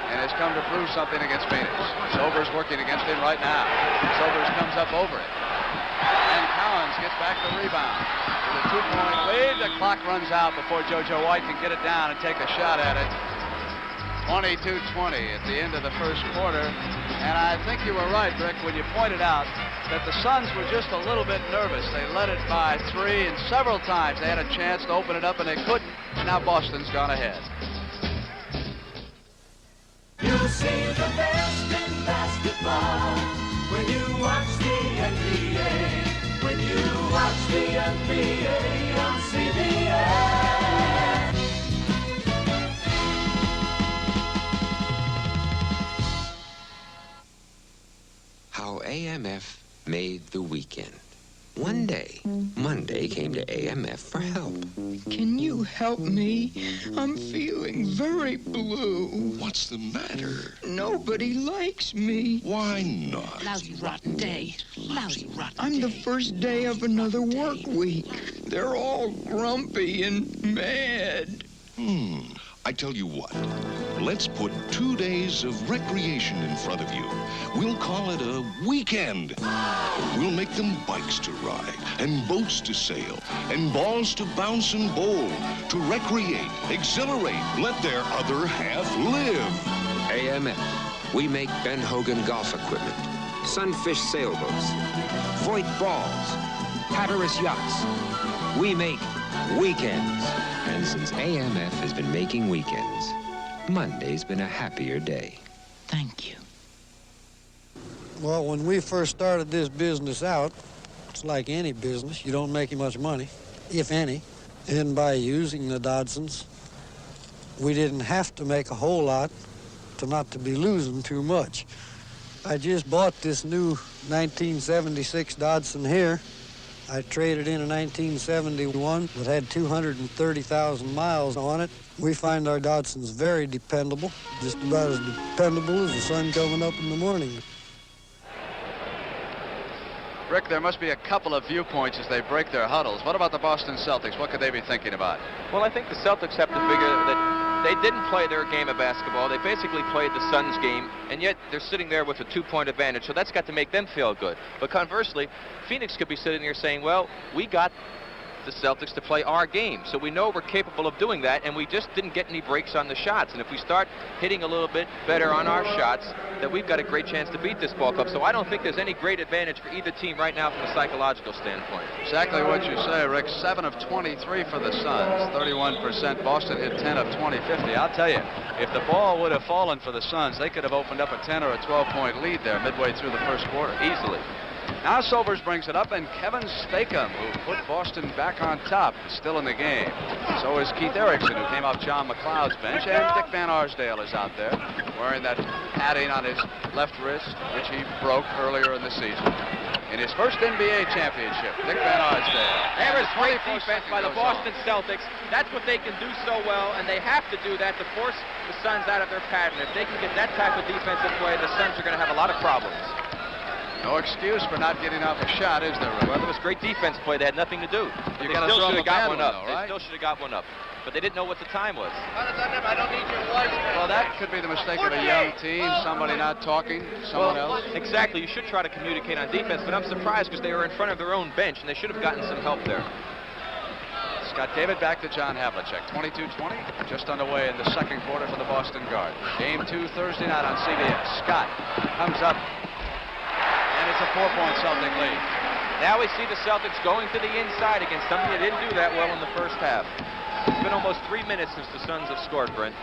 and has come to prove something against Phoenix. Sobers working against him right now. Sobers comes up over it. And Cowens gets back the rebound. With a 2-point lead, the clock runs out before JoJo White can get it down and take a shot at it. 22-20 at the end of the first quarter. And I think you were right, Rick, when you pointed out that the Suns were just a little bit nervous. They led it by 3, and several times they had a chance to open it up, and they couldn't. And now Boston's gone ahead. You'll see the best in basketball when you watch the NBA. When you watch the NBA on CBS. How AMF made the weekend. One day, Monday came to AMF for help. Can you help me? I'm feeling very blue. What's the matter? Nobody likes me. Why not? Lousy, rotten day. Lousy, rotten I'm the first day of another work week. They're all grumpy and mad. I tell you what. Let's put 2 days of recreation in front of you. We'll call it a weekend. We'll make them bikes to ride, and boats to sail, and balls to bounce and bowl, to recreate, exhilarate, let their other half live. AMF. We make Ben Hogan golf equipment, Sunfish sailboats, Voight balls, Hatteras yachts. We make weekends. And since AMF has been making weekends, Monday's been a happier day. Thank you. Well, when we first started this business out, it's like any business. You don't make much money, if any. And by using the Dodsons, we didn't have to make a whole lot to not to be losing too much. I just bought this new 1976 Dodson here. I traded in a 1971 that had 230,000 miles on it. We find our Dodsons very dependable, just about as dependable as the sun coming up in the morning. Rick, there must be a couple of viewpoints as they break their huddles. What about the Boston Celtics? What could they be thinking about? Well, I think the Celtics have to figure that they didn't play their game of basketball. They basically played the Suns game, and yet they're sitting there with a 2-point advantage, so that's got to make them feel good. But conversely, Phoenix could be sitting there saying, well, we got the Celtics to play our game, so we know we're capable of doing that, and we just didn't get any breaks on the shots. And if we start hitting a little bit better on our shots, that we've got a great chance to beat this ball club. So I don't think there's any great advantage for either team right now from a psychological standpoint. Exactly what you say, Rick. 7 of 23 for the Suns, 31%. Boston hit 10 of 20-50. I'll tell you, if the ball would have fallen for the Suns, they could have opened up a 10 or a 12-point lead there midway through the first quarter. Easily. Now Sobers brings it up, and Kevin Stakem, who put Boston back on top, is still in the game. So is Keith Erickson, who came off John McLeod's bench, and Dick Van Arsdale is out there wearing that padding on his left wrist, which he broke earlier in the season. In his first NBA championship, Dick Van Arsdale. There is great defense by the Boston Celtics. That's what they can do so well, and they have to do that to force the Suns out of their pattern. If they can get that type of defensive play, the Suns are going to have a lot of problems. No excuse for not getting off a shot, is there, Rick? Well, there was great defense play. They had nothing to do. You They got to still throw should them have got a bad one one, up. though, right? They still should have got one up. But they didn't know what the time was. I don't need your voice. Well, that could be the mistake of a young team, somebody not talking, someone else. Exactly. You should try to communicate on defense, but I'm surprised because they were in front of their own bench, and they should have gotten some help there. Scott David back to John Havlicek. 22-20, just underway in the second quarter for the Boston Guard. Game 2 Thursday night on CBS. Scott comes up, and it's a 4-point Celtic lead. Now we see the Celtics going to the inside against something they didn't do that well in the first half. It's been almost 3 minutes since the Suns have scored, Brent.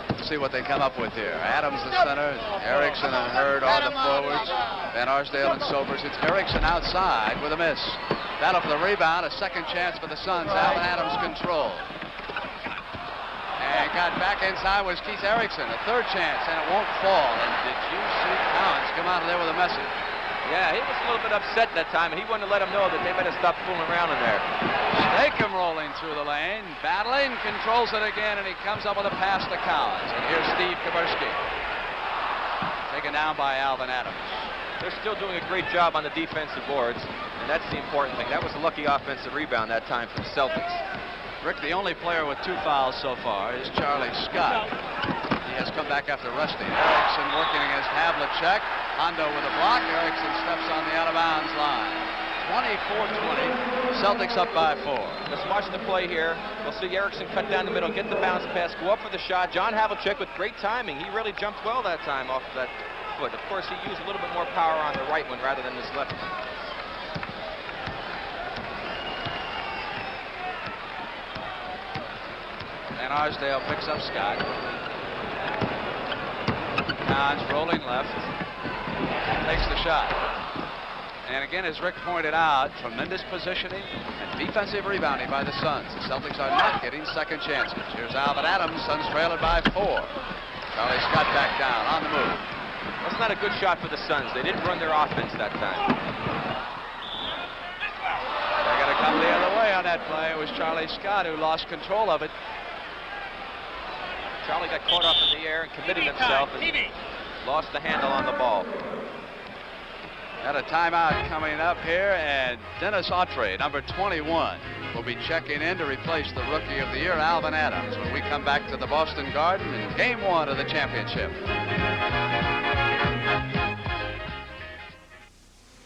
Let's see what they come up with here. Adams the center, Erickson and Hurd are the forwards. Van Arsdale and Sobers. It's Erickson outside with a miss. Battle for the rebound, a second chance for the Suns. Alvin Adams control. And got back inside was Keith Erickson. A third chance, and it won't fall. And did you see Collins come out of there with a message? Yeah, he was a little bit upset that time, and he wanted to let him know that they better stop fooling around in there. Stakem rolling through the lane, battling, controls it again, and he comes up with a pass to Collins. And here's Steve Kaburski. Taken down by Alvin Adams. They're still doing a great job on the defensive boards, and that's the important thing. That was a lucky offensive rebound that time for the Celtics. Rick, the only player with 2 fouls so far is Charlie Scott. He has come back after rusty. Erickson working against Havlicek. Hondo with a block. Erickson steps on the out-of-bounds line. 24-20. Celtics up by 4. Let's watch the play here. We'll see Erickson cut down the middle, get the bounce pass, go up for the shot. John Havlicek with great timing. He really jumped well that time off that foot. Of course, he used a little bit more power on the right one rather than his left one. And Arsdale picks up Scott. Collins rolling left. Takes the shot. And again, as Rick pointed out, tremendous positioning and defensive rebounding by the Suns. The Celtics are not getting second chances. Here's Alvin Adams. Suns trail it by 4. Charlie Scott back down on the move. That's not a good shot for the Suns. They didn't run their offense that time. They're going to come the other way on that play. It was Charlie Scott who lost control of it. Charlie got caught up in the air and committed himself and lost the handle on the ball. Got a timeout coming up here, and Dennis Autry, number 21, will be checking in to replace the Rookie of the Year, Alvin Adams, when we come back to the Boston Garden in Game 1 of the championship.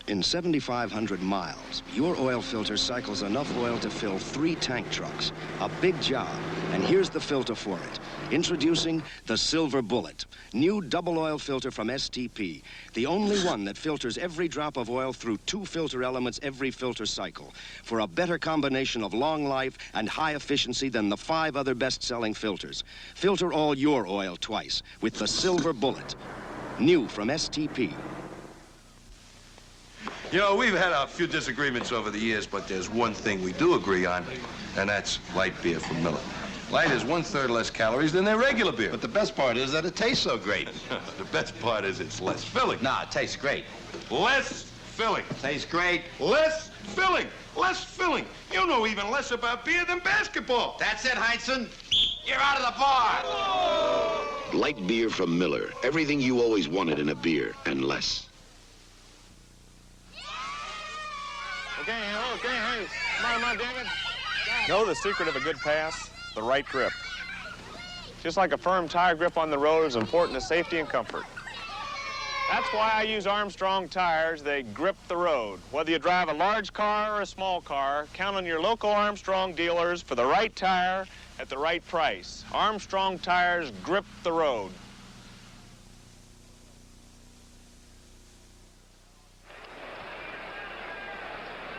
In 7,500 miles, your oil filter cycles enough oil to fill 3 tank trucks. A big job, and here's the filter for it. Introducing the Silver Bullet, new double oil filter from STP, the only one that filters every drop of oil through 2 filter elements every filter cycle, for a better combination of long life and high efficiency than the 5 other best-selling filters. Filter all your oil twice with the Silver Bullet, new from STP. You know, we've had a few disagreements over the years, but there's one thing we do agree on, and that's light beer from Miller. Light is 1/3 less calories than their regular beer. But the best part is that it tastes so great. The best part is it's less filling. Nah, it tastes great. Less filling. Tastes great. Less filling. Less filling. You know even less about beer than basketball. That's it, Heinsohn. You're out of the bar. Light beer from Miller. Everything you always wanted in a beer, and less. Okay, come on, David. Know the secret of a good pass? The right grip. Just like a firm tire grip on the road is important to safety and comfort. That's why I use Armstrong tires. They grip the road. Whether you drive a large car or a small car, count on your local Armstrong dealers for the right tire at the right price. Armstrong tires grip the road.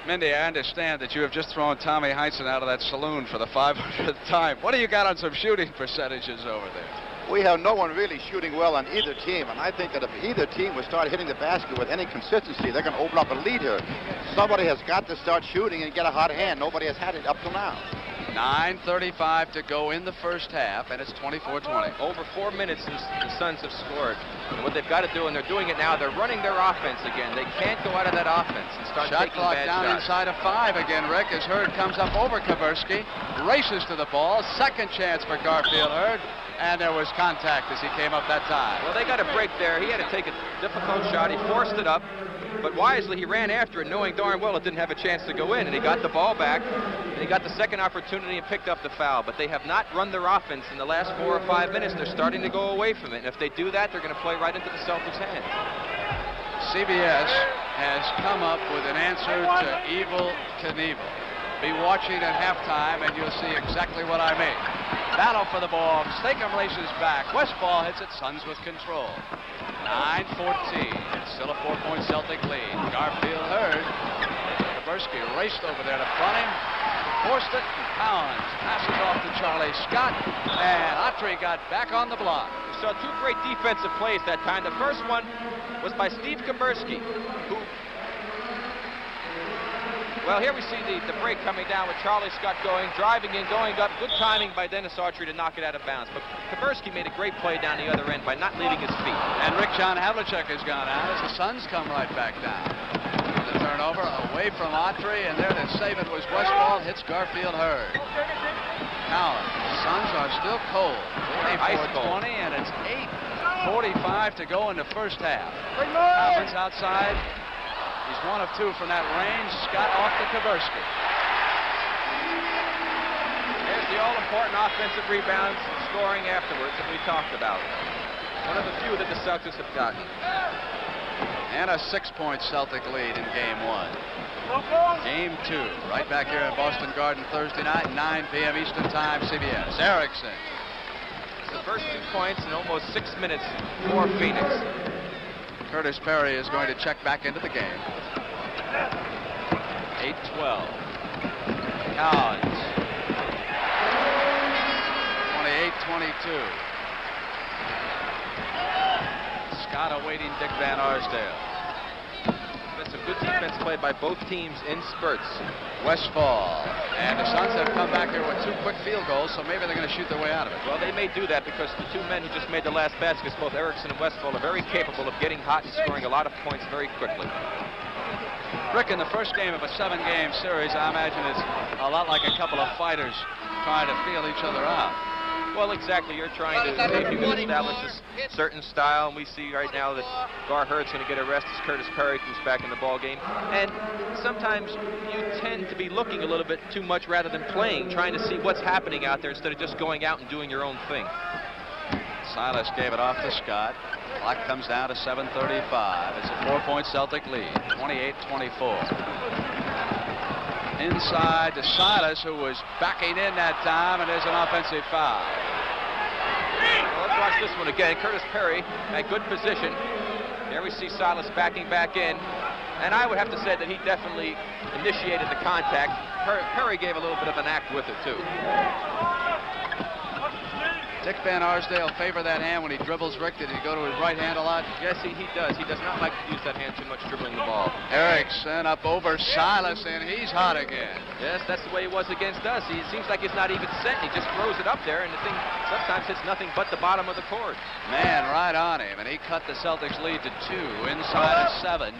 Mindy, I understand that you have just thrown Tommy Heinsohn out of that saloon for the 500th time. What do you got on some shooting percentages over there? We have no one really shooting well on either team, and I think that if either team would start hitting the basket with any consistency, they're going to open up a lead here. Somebody has got to start shooting and get a hot hand. Nobody has had it up till now. 9:35 to go in the first half, and it's 24-20. Over 4 minutes since the Suns have scored. And what they've got to do, and they're doing it now, they're running their offense again. They can't go out of that offense and start Shot taking clock bad down shots. inside of 5 again, Rick, as Hurd comes up over Kaburski, races to the ball. Second chance for Garfield Hurd, and there was contact as he came up that time. Well, they got a break there. He had to take a difficult shot. He forced it up, but wisely he ran after it, knowing darn well it didn't have a chance to go in, and he got the ball back, and he got the second opportunity and picked up the foul. But they have not run their offense in the last 4 or 5 minutes. They're starting to go away from it, and if they do that, they're going to play right into the Celtics' hands. CBS has come up with an answer to Evel Knievel. Be watching at halftime, and you'll see exactly what I mean. Battle for the ball. Stakem races back. Westfall hits it. Suns with control. 9:14. Still a 4-point Celtic lead. Garfield Hurd. Kaburski raced over there to front him. Forced it. And Collins passes off to Charlie Scott. And Autry got back on the block. We saw 2 great defensive plays that time. The first one was by Steve Kaburski, who Well, here we see the break coming down with Charlie Scott driving in, going up. Good timing by Dennis Autry to knock it out of bounds. But Kaburski made a great play down the other end by not leaving his feet. And Rick John Havlicek has gone out as the Suns come right back down. The turnover away from Autry, and there to save it was Westfall. Hits Garfield Hurd. Collins. Suns are still cold. 24-20, and it's 8:45 to go in the first half. Collins outside. He's 1 of 2 from that range. Scott off to Kaburski. There's the all-important offensive rebounds scoring afterwards that we talked about. One of the few that the Celtics have gotten. And a 6-point Celtic lead in Game 1. Game 2, right back here at Boston Garden Thursday night, 9 p.m. Eastern Time, CBS. Erickson. The first 2 points in almost 6 minutes for Phoenix. Curtis Perry is going to check back into the game. 8-12. Collins. 28-22. Scott awaiting Dick Van Arsdale. That's a good defense played by both teams in spurts. Westfall. And the Suns have come back here with 2 quick field goals, so maybe they're going to shoot their way out of it. Well, they may do that because the 2 men who just made the last baskets, both Erickson and Westfall, are very capable of getting hot and scoring a lot of points very quickly. Rick, in the first game of a 7-game series, I imagine it's a lot like a couple of fighters trying to feel each other out. Well, exactly. You're trying to see if you can establish a certain style, and we see right now that Gar Hurd's going to get a rest as Curtis Perry comes back in the ball game. And sometimes you tend to be looking a little bit too much rather than playing, trying to see what's happening out there instead of just going out and doing your own thing. Silas gave it off to Scott. Clock comes down to 7:35. It's a 4-point Celtic lead, 28-24. Inside to Silas, who was backing in that time, and there's an offensive foul. Well, let's watch this one again. Curtis Perry at good position. There we see Silas backing back in. And I would have to say that he definitely initiated the contact. Perry gave a little bit of an act with it, too. Dick Van Arsdale favor that hand when he dribbles. Rick, did he go to his right hand a lot? Yes, he does. He does not like to use that hand too much dribbling the ball. Erickson up over Silas, and he's hot again. Yes, that's the way he was against us. It seems like it's not even set. He just throws it up there, and the thing sometimes hits nothing but the bottom of the court. Man, right on him, and he cut the Celtics lead to 2, inside at 7.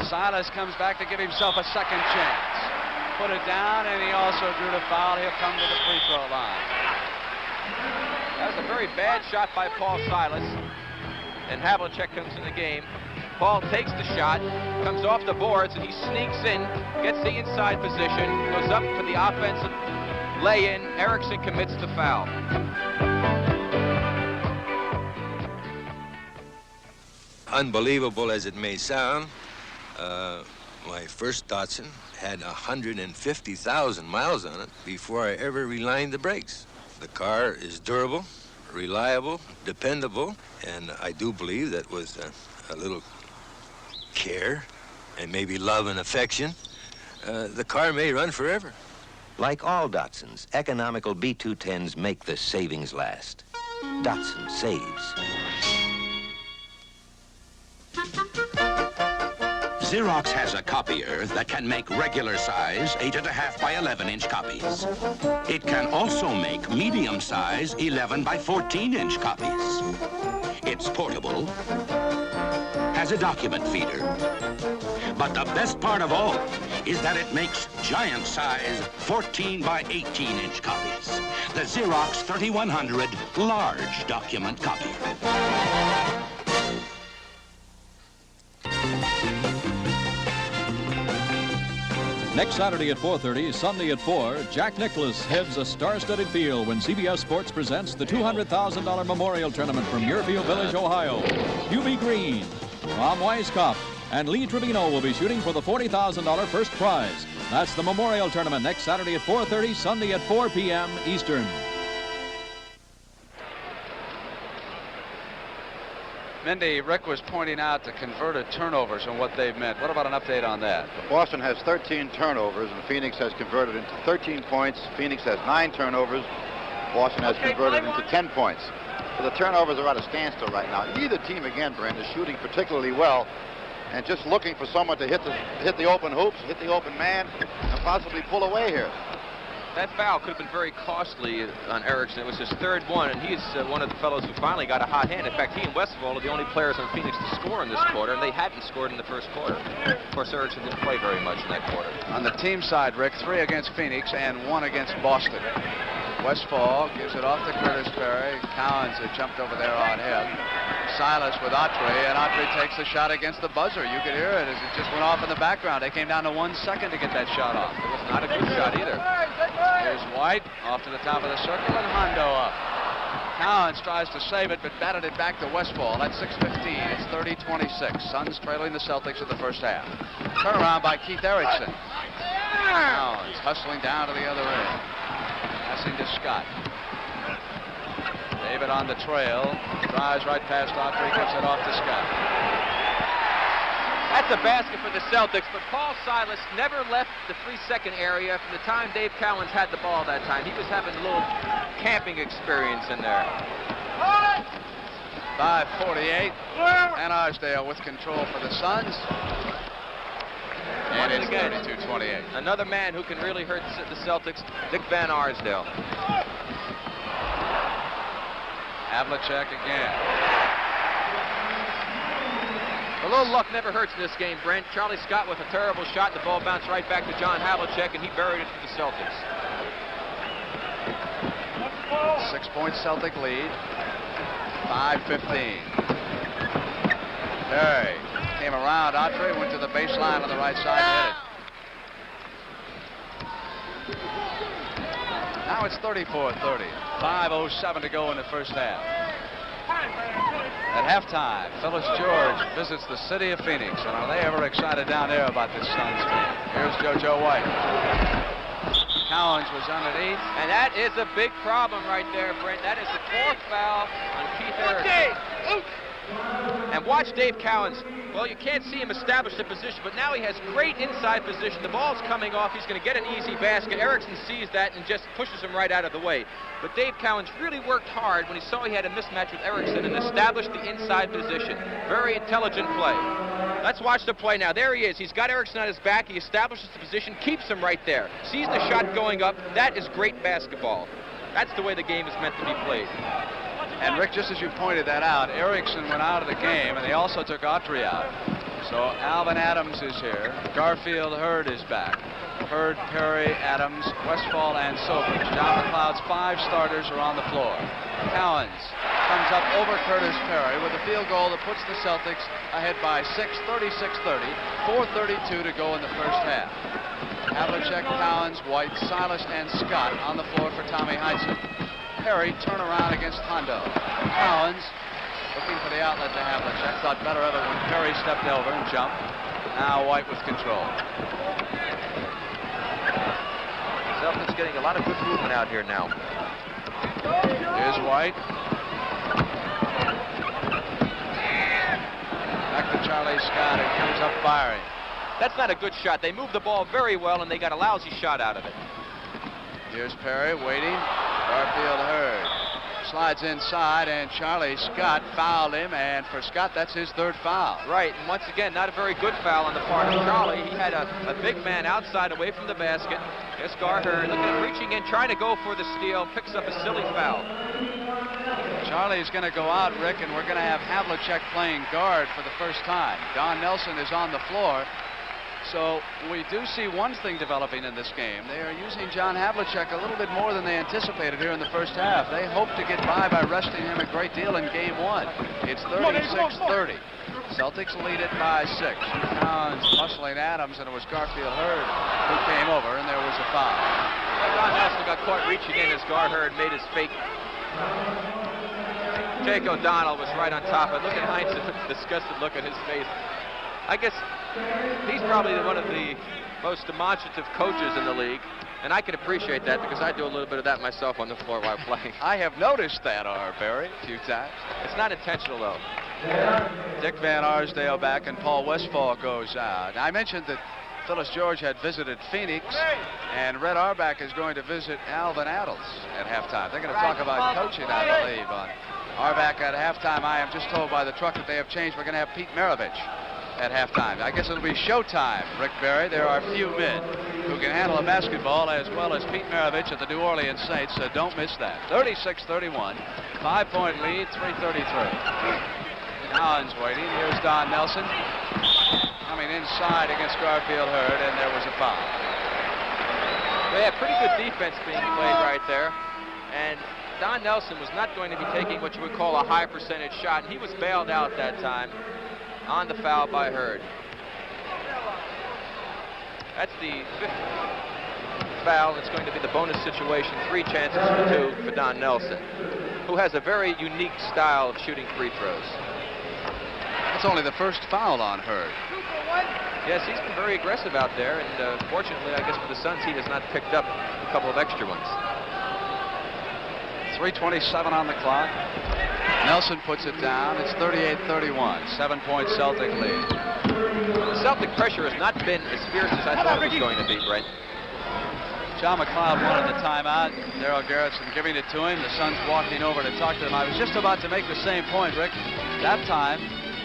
Silas comes back to give himself a second chance. Put it down, and he also drew the foul. He'll come to the free throw line. That was a very bad shot by Paul Silas, and Havlicek comes in the game. Paul takes the shot, comes off the boards, and he sneaks in, gets the inside position, goes up for the offensive lay-in. Erickson commits the foul. Unbelievable as it may sound, my first Datsun had 150,000 miles on it before I ever relined the brakes. The car is durable, reliable, dependable, and I do believe that with a little care and maybe love and affection, the car may run forever. Like all Datsuns, economical B210s make the savings last. Datsun saves. Xerox has a copier that can make regular size 8.5 by 11-inch copies. It can also make medium size 11 by 14-inch copies. It's portable, has a document feeder. But the best part of all is that it makes giant size 14 by 18-inch copies. The Xerox 3100 large document copier. Next Saturday at 4:30, Sunday at 4, Jack Nicklaus heads a star-studded field when CBS Sports presents the $200,000 Memorial Tournament from Muirfield Village, Ohio. Hugh B. Green, Tom Weiskopf, and Lee Trevino will be shooting for the $40,000 first prize. That's the Memorial Tournament next Saturday at 4:30, Sunday at 4 p.m. Eastern. Mindy, Rick was pointing out the converted turnovers and what they've meant. What about an update on that? Boston has 13 turnovers, and Phoenix has converted into 13 points. Phoenix has 9 turnovers. Boston has converted into 10 points. So the turnovers are at a standstill right now. Neither team, again, Brent, is shooting particularly well. and just looking for someone to hit the open hoops, hit the open man, and possibly pull away here. That foul could have been very costly on Erickson. It was his third one, and he's one of the fellows who finally got a hot hand. In fact, he and Westfall are the only players on Phoenix to score in this quarter, and they hadn't scored in the first quarter. Of course, Erickson didn't play very much in that quarter. On the team side, Rick, 3 against Phoenix and 1 against Boston. Westfall gives it off to Curtis Perry. Cowens had jumped over there on him. Silas with Autry, and Autry takes the shot against the buzzer. You could hear it as it just went off in the background. They came down to 1 second to get that shot off. It was not a good shot either. Here's White off to the top of the circle, and Hondo up. Cowens tries to save it, but batted it back to Westfall. That's 6:15. It's 30-26. Suns trailing the Celtics in the first half. Turnaround by Keith Erickson. Cowens hustling down to the other end. Passing to Scott. David on the trail. Drives right past Autry, gives it off to Scott. That's a basket for the Celtics, but Paul Silas never left the 3-second area from the time Dave Cowens had the ball that time. He was having a little camping experience in there. 5:48. And Arsdale with control for the Suns. And it's 32-28. Another man who can really hurt the Celtics, Dick Van Arsdale. Havlicek again. A little luck never hurts in this game, Brent. Charlie Scott with a terrible shot. The ball bounced right back to John Havlicek, and he buried it for the Celtics. 6-point Celtic lead. 5:15. Perry came around. Autry went to the baseline on the right side and hit it. Now it's 34-30. 5:07 to go in the first half. At halftime, Phyllis George visits the city of Phoenix. And are they ever excited down there about this Suns team? Here's JoJo White. Cowens was underneath. And that is a big problem right there, Brent. That is the 4th foul on Keith Erickson. And watch Dave Cowens. Well, you can't see him establish the position, but now he has great inside position. The ball's coming off. He's going to get an easy basket. Erickson sees that and just pushes him right out of the way. But Dave Cowens really worked hard when he saw he had a mismatch with Erickson and established the inside position. Very intelligent play. Let's watch the play now. There he is. He's got Erickson on his back. He establishes the position, keeps him right there. Sees the shot going up. That is great basketball. That's the way the game is meant to be played. And Rick, just as you pointed that out, Erickson went out of the game, and they also took Autry out. So Alvin Adams is here. Garfield Hurd is back. Hurd, Perry, Adams, Westfall, and Sobers. John McLeod's 5 starters are on the floor. Cowens comes up over Curtis Perry with a field goal that puts the Celtics ahead by 6, 36-30. 4:32 to go in the first half. Havlicek, Cowens, White, Silas, and Scott on the floor for Tommy Heinsohn. Perry turn around against Hondo. Cowens looking for the outlet to Havlicek. Thought better of it when Perry stepped over and jumped. Now White with control. Celtics getting a lot of good movement out here now. Here's White. Back to Charlie Scott, who comes up firing. That's not a good shot. They moved the ball very well, and they got a lousy shot out of it. Here's Perry waiting. Garfield Hurd slides inside, and Charlie Scott fouled him, and for Scott, that's his 3rd foul. Right, and once again, not a very good foul on the part of Charlie. He had a big man outside away from the basket. Here's Gar Hurd looking at reaching in, trying to go for the steal, picks up a silly foul. Charlie's going to go out, Rick, and we're going to have Havlicek playing guard for the first time. Don Nelson is on the floor. So we do see one thing developing in this game. They are using John Havlicek a little bit more than they anticipated here in the first half. They hope to get by resting him a great deal in game 1. It's 36-30. Celtics lead it by 6. Cowens muscling Adams, and it was Garfield Hurd who came over, and there was a foul. Don Nelson got caught reaching in as Gar Hurd made his fake. Jake O'Donnell was right on top of it. Look at Heinz, disgusted look at his face. I guess he's probably one of the most demonstrative coaches in the league, and I can appreciate that because I do a little bit of that myself on the floor while playing. I have noticed that, Barry, a few times. It's not intentional, though. Dick Van Arsdale back, and Paul Westfall goes out. I mentioned that Phyllis George had visited Phoenix, and Red Auerbach is going to visit Alvin Adams at halftime. They're going to talk about coaching, I believe, on Auerbach at halftime. I am just told by the truck that they have changed. We're going to have Pete Maravich at halftime. I guess it'll be showtime, Rick Barry. There are few men who can handle a basketball as well as Pete Maravich at the New Orleans Saints, so don't miss that. 36-31, 5-point lead, 3:33. Collins waiting. Here's Don Nelson coming inside against Garfield Hurd, and there was a foul. They had pretty good defense being played right there, and Don Nelson was not going to be taking what you would call a high percentage shot, and he was bailed out that time on the foul by Hurd. That's the 5th foul. It's going to be the bonus situation. 3 chances for 2 for Don Nelson, who has a very unique style of shooting free throws. That's only the first foul on Hurd. Yes, he's been very aggressive out there, and fortunately, I guess for the Suns, he has not picked up a couple of extra ones. 3:27 on the clock. Nelson puts it down. It's 38-31, 7-point Celtic lead. The Celtic pressure has not been as fierce as I thought it was going to be, Brent. John McLeod wanted the timeout. Darrell Garrison giving it to him. The Suns walking over to talk to him. I was just about to make the same point, Rick. That time,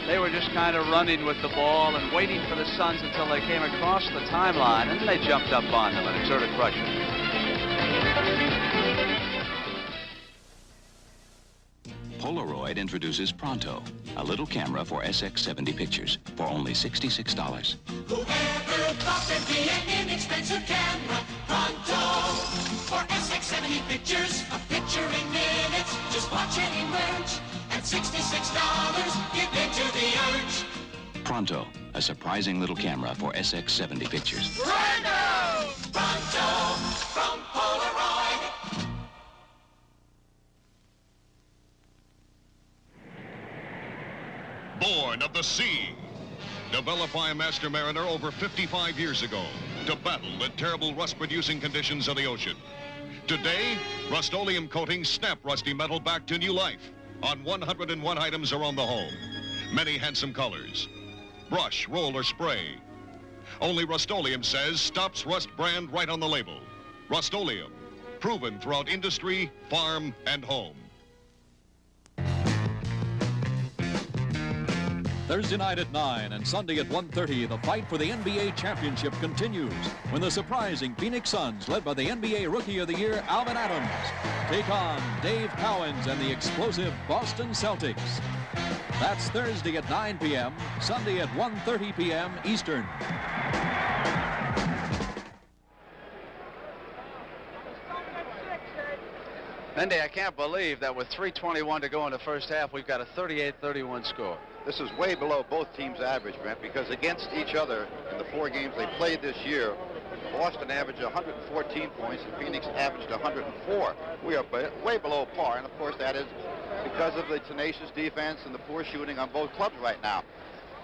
they were just kind of running with the ball and waiting for the Suns until they came across the timeline, and then they jumped up on them and exerted pressure. Polaroid introduces Pronto, a little camera for SX70 pictures for only $66. Whoever thought there'd be an inexpensive camera? Pronto for SX70 pictures, a picture in minutes. Just watch it emerge. At $66, give in to the urge. Pronto, a surprising little camera for SX70 pictures. Pronto from Polaroid. Born of the sea. Developed by a master mariner over 55 years ago to battle the terrible rust-producing conditions of the ocean. Today, Rust-Oleum coatings snap rusty metal back to new life on 101 items around the home. Many handsome colors. Brush, roll, or spray. Only Rust-Oleum says stops rust brand right on the label. Rust-Oleum, proven throughout industry, farm, and home. Thursday night at 9 and Sunday at 1:30, the fight for the NBA championship continues when the surprising Phoenix Suns, led by the NBA Rookie of the Year, Alvin Adams, take on Dave Cowens and the explosive Boston Celtics. That's Thursday at 9 p.m., Sunday at 1:30 p.m. Eastern. Mendy, I can't believe that with 3:21 to go in the first half, we've got a 38-31 score. This is way below both teams' average, Brent, because against each other in the 4 games they played this year, Boston averaged 114 points and Phoenix averaged 104. We are way below par, and of course that is because of the tenacious defense and the poor shooting on both clubs right now.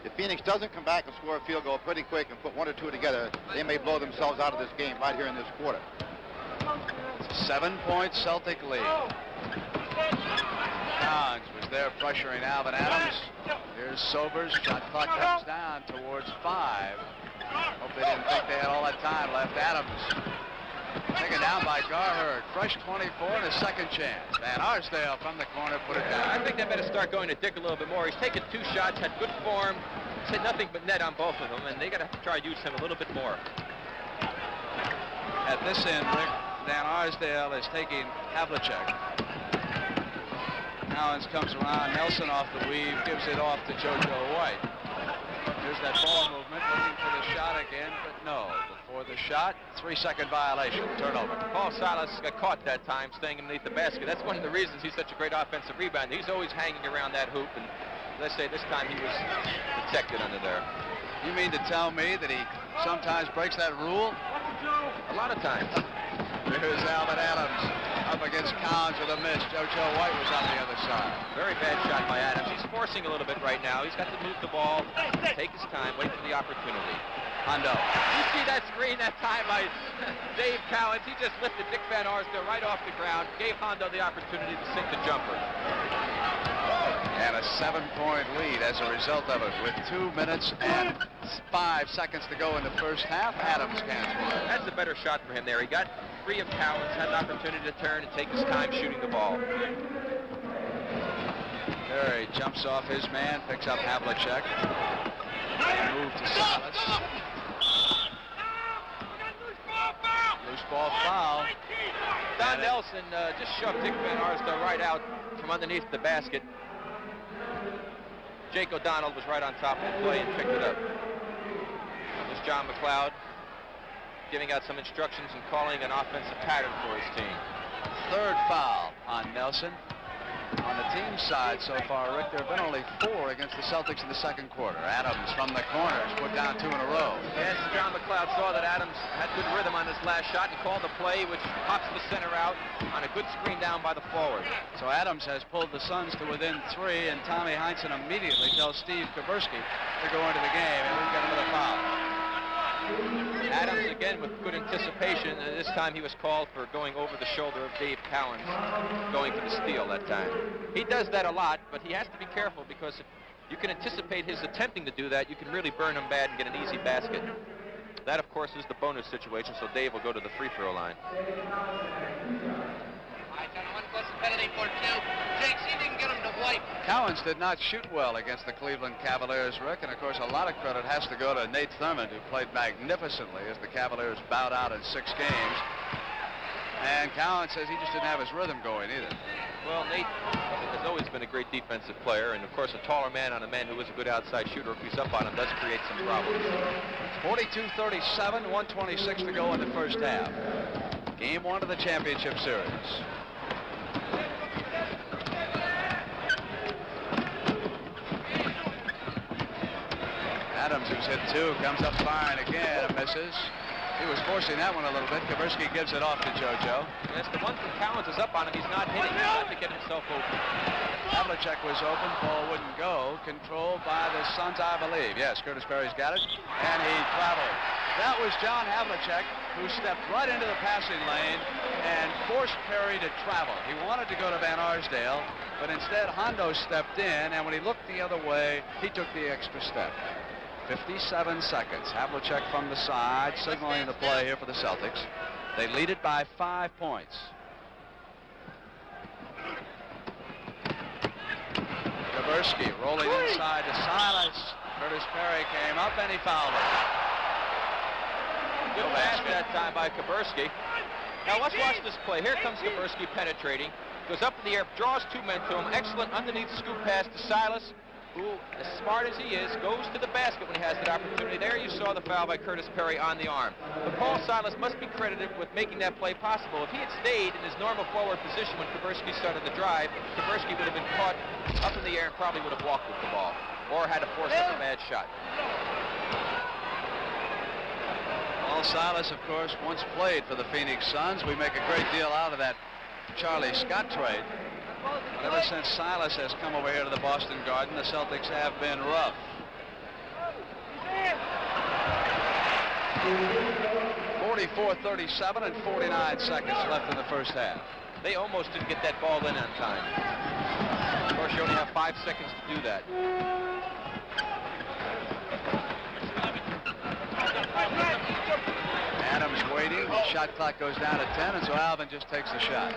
If Phoenix doesn't come back and score a field goal pretty quick and put 1 or 2 together, they may blow themselves out of this game right here in this quarter. 7-point Celtic lead. Collins was there pressuring Alvin Adams. Here's Sobers. Shot clock comes down towards 5. Hope they didn't think they had all that time left. Adams taken down by Garherd. Fresh 24 and a second chance. Van Arsdale from the corner put it down. I think they better start going to Dick a little bit more. He's taken 2 shots, had good form. He's had nothing but net on both of them, and they got to try to use him a little bit more. At this end, Rick, Van Arsdale is taking Havlicek. Collins comes around. Nelson off the weave, gives it off to JoJo White. There's that ball movement, looking for the shot again, but no. Before the shot, 3-second violation, turnover. Paul Silas got caught that time staying underneath the basket. That's one of the reasons he's such a great offensive rebounder. He's always hanging around that hoop, and let's say this time he was protected under there. You mean to tell me that he sometimes breaks that rule? A lot of times. Here's Alvin Adams up against Collins with a miss. JoJo White was on the other side. Very bad shot by Adams. He's forcing a little bit right now. He's got to move the ball, take his time, wait for the opportunity. Hondo. You see that screen that time by Dave Cowens? He just lifted Dick Van Arsdale right off the ground, gave Hondo the opportunity to sink the jumper. And a 7-point lead as a result of it. With 2 minutes and 5 seconds to go in the first half, Adams can't score. That's a better shot for him there. He got free of Cowens, had an opportunity to turn and take his time shooting the ball. Terry jumps off his man, picks up Havlicek. Move to Silas. Loose ball foul. Don Nelson just shoved Dick Van Arsdale right out from underneath the basket. Jake O'Donnell was right on top of the play and picked it up. It was John McLeod giving out some instructions and calling an offensive pattern for his team. Third foul on Nelson. On the team side so far, Rick, there have been only 4 against the Celtics in the second quarter. Adams from the corner has put down 2 in a row. Yes, John McLeod saw that Adams had good rhythm on his last shot and called the play, which pops the center out on a good screen down by the forward. So Adams has pulled the Suns to within 3, and Tommy Heinsohn immediately tells Steve Kaversky to go into the game, and we've got another foul. Adams again with good anticipation, and this time he was called for going over the shoulder of Dave Cowens, going for the steal that time. He does that a lot, but he has to be careful because if you can anticipate his attempting to do that, you can really burn him bad and get an easy basket. That, of course, is the bonus situation, so Dave will go to the free throw line. Penalty for 2. Jake, see if you can get him to wipe. Cowens did not shoot well against the Cleveland Cavaliers, Rick, and of course a lot of credit has to go to Nate Thurmond, who played magnificently as the Cavaliers bowed out in 6 games. And Cowens says he just didn't have his rhythm going either. Well, Nate has always been a great defensive player, and of course a taller man on a man who is a good outside shooter, if he's up on him, does create some problems. 42-37, 126 to go in the first half. Game 1 of the championship series. Adams, who's hit 2, comes up firing again and misses. He was forcing that one a little bit. Kaversky gives it off to JoJo. Yes, the one thing Cowens is up on him, he's not hitting. He's not to get himself open. Havlicek was open. Ball wouldn't go. Controlled by the Suns, I believe. Yes, Curtis Perry's got it. And he traveled. That was John Havlicek, who stepped right into the passing lane and forced Perry to travel. He wanted to go to Van Arsdale, but instead Hondo stepped in, and when he looked the other way, he took the extra step. 57 seconds. Havlicek from the side, signaling the play here for the Celtics. They lead it by 5 points. Kaversky rolling inside to Silas. Curtis Perry came up and he fouled it. Good pass that time by Kaversky. Now let's watch this play. Here comes Kaversky penetrating. Goes up in the air, draws 2 men to him. Excellent underneath scoop pass to Silas, who, as smart as he is, goes to the basket when he has that opportunity. There you saw the foul by Curtis Perry on the arm. But Paul Silas must be credited with making that play possible. If he had stayed in his normal forward position when Kaversky started the drive, Kaversky would have been caught up in the air and probably would have walked with the ball or had to force up a bad shot. Paul Silas, of course, once played for the Phoenix Suns. We make a great deal out of that Charlie Scott trade. But ever since Silas has come over here to the Boston Garden, the Celtics have been rough. 44-37 and 49 seconds left in the first half. They almost didn't get that ball in on time. Of course, you only have 5 seconds to do that. Adams waiting. Shot clock goes down to 10, and so Alvin just takes the shot.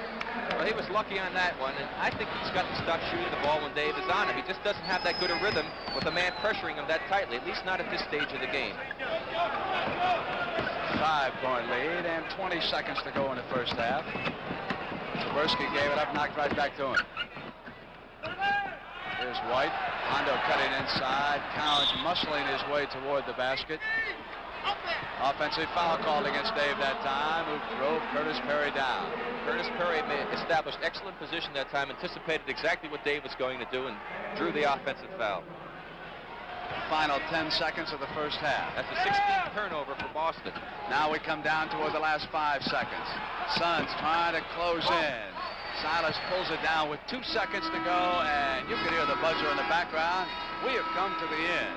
Well, he was lucky on that one, and I think he's got to stop shooting the ball when Dave is on him. He just doesn't have that good a rhythm with a man pressuring him that tightly, at least not at this stage of the game. 5-point lead and 20 seconds to go in the first half. Kaversky gave it up, knocked right back to him. Here's White. Hondo cutting inside. Cowens muscling his way toward the basket. Offensive foul called against Dave that time, who drove Curtis Perry down. Curtis Perry established excellent position that time, anticipated exactly what Dave was going to do, and drew the offensive foul. Final 10 seconds of the first half. That's a 16th turnover for Boston. Now we come down toward the last 5 seconds. Suns trying to close in. Silas pulls it down with 2 seconds to go, and you can hear the buzzer in the background. We have come to the end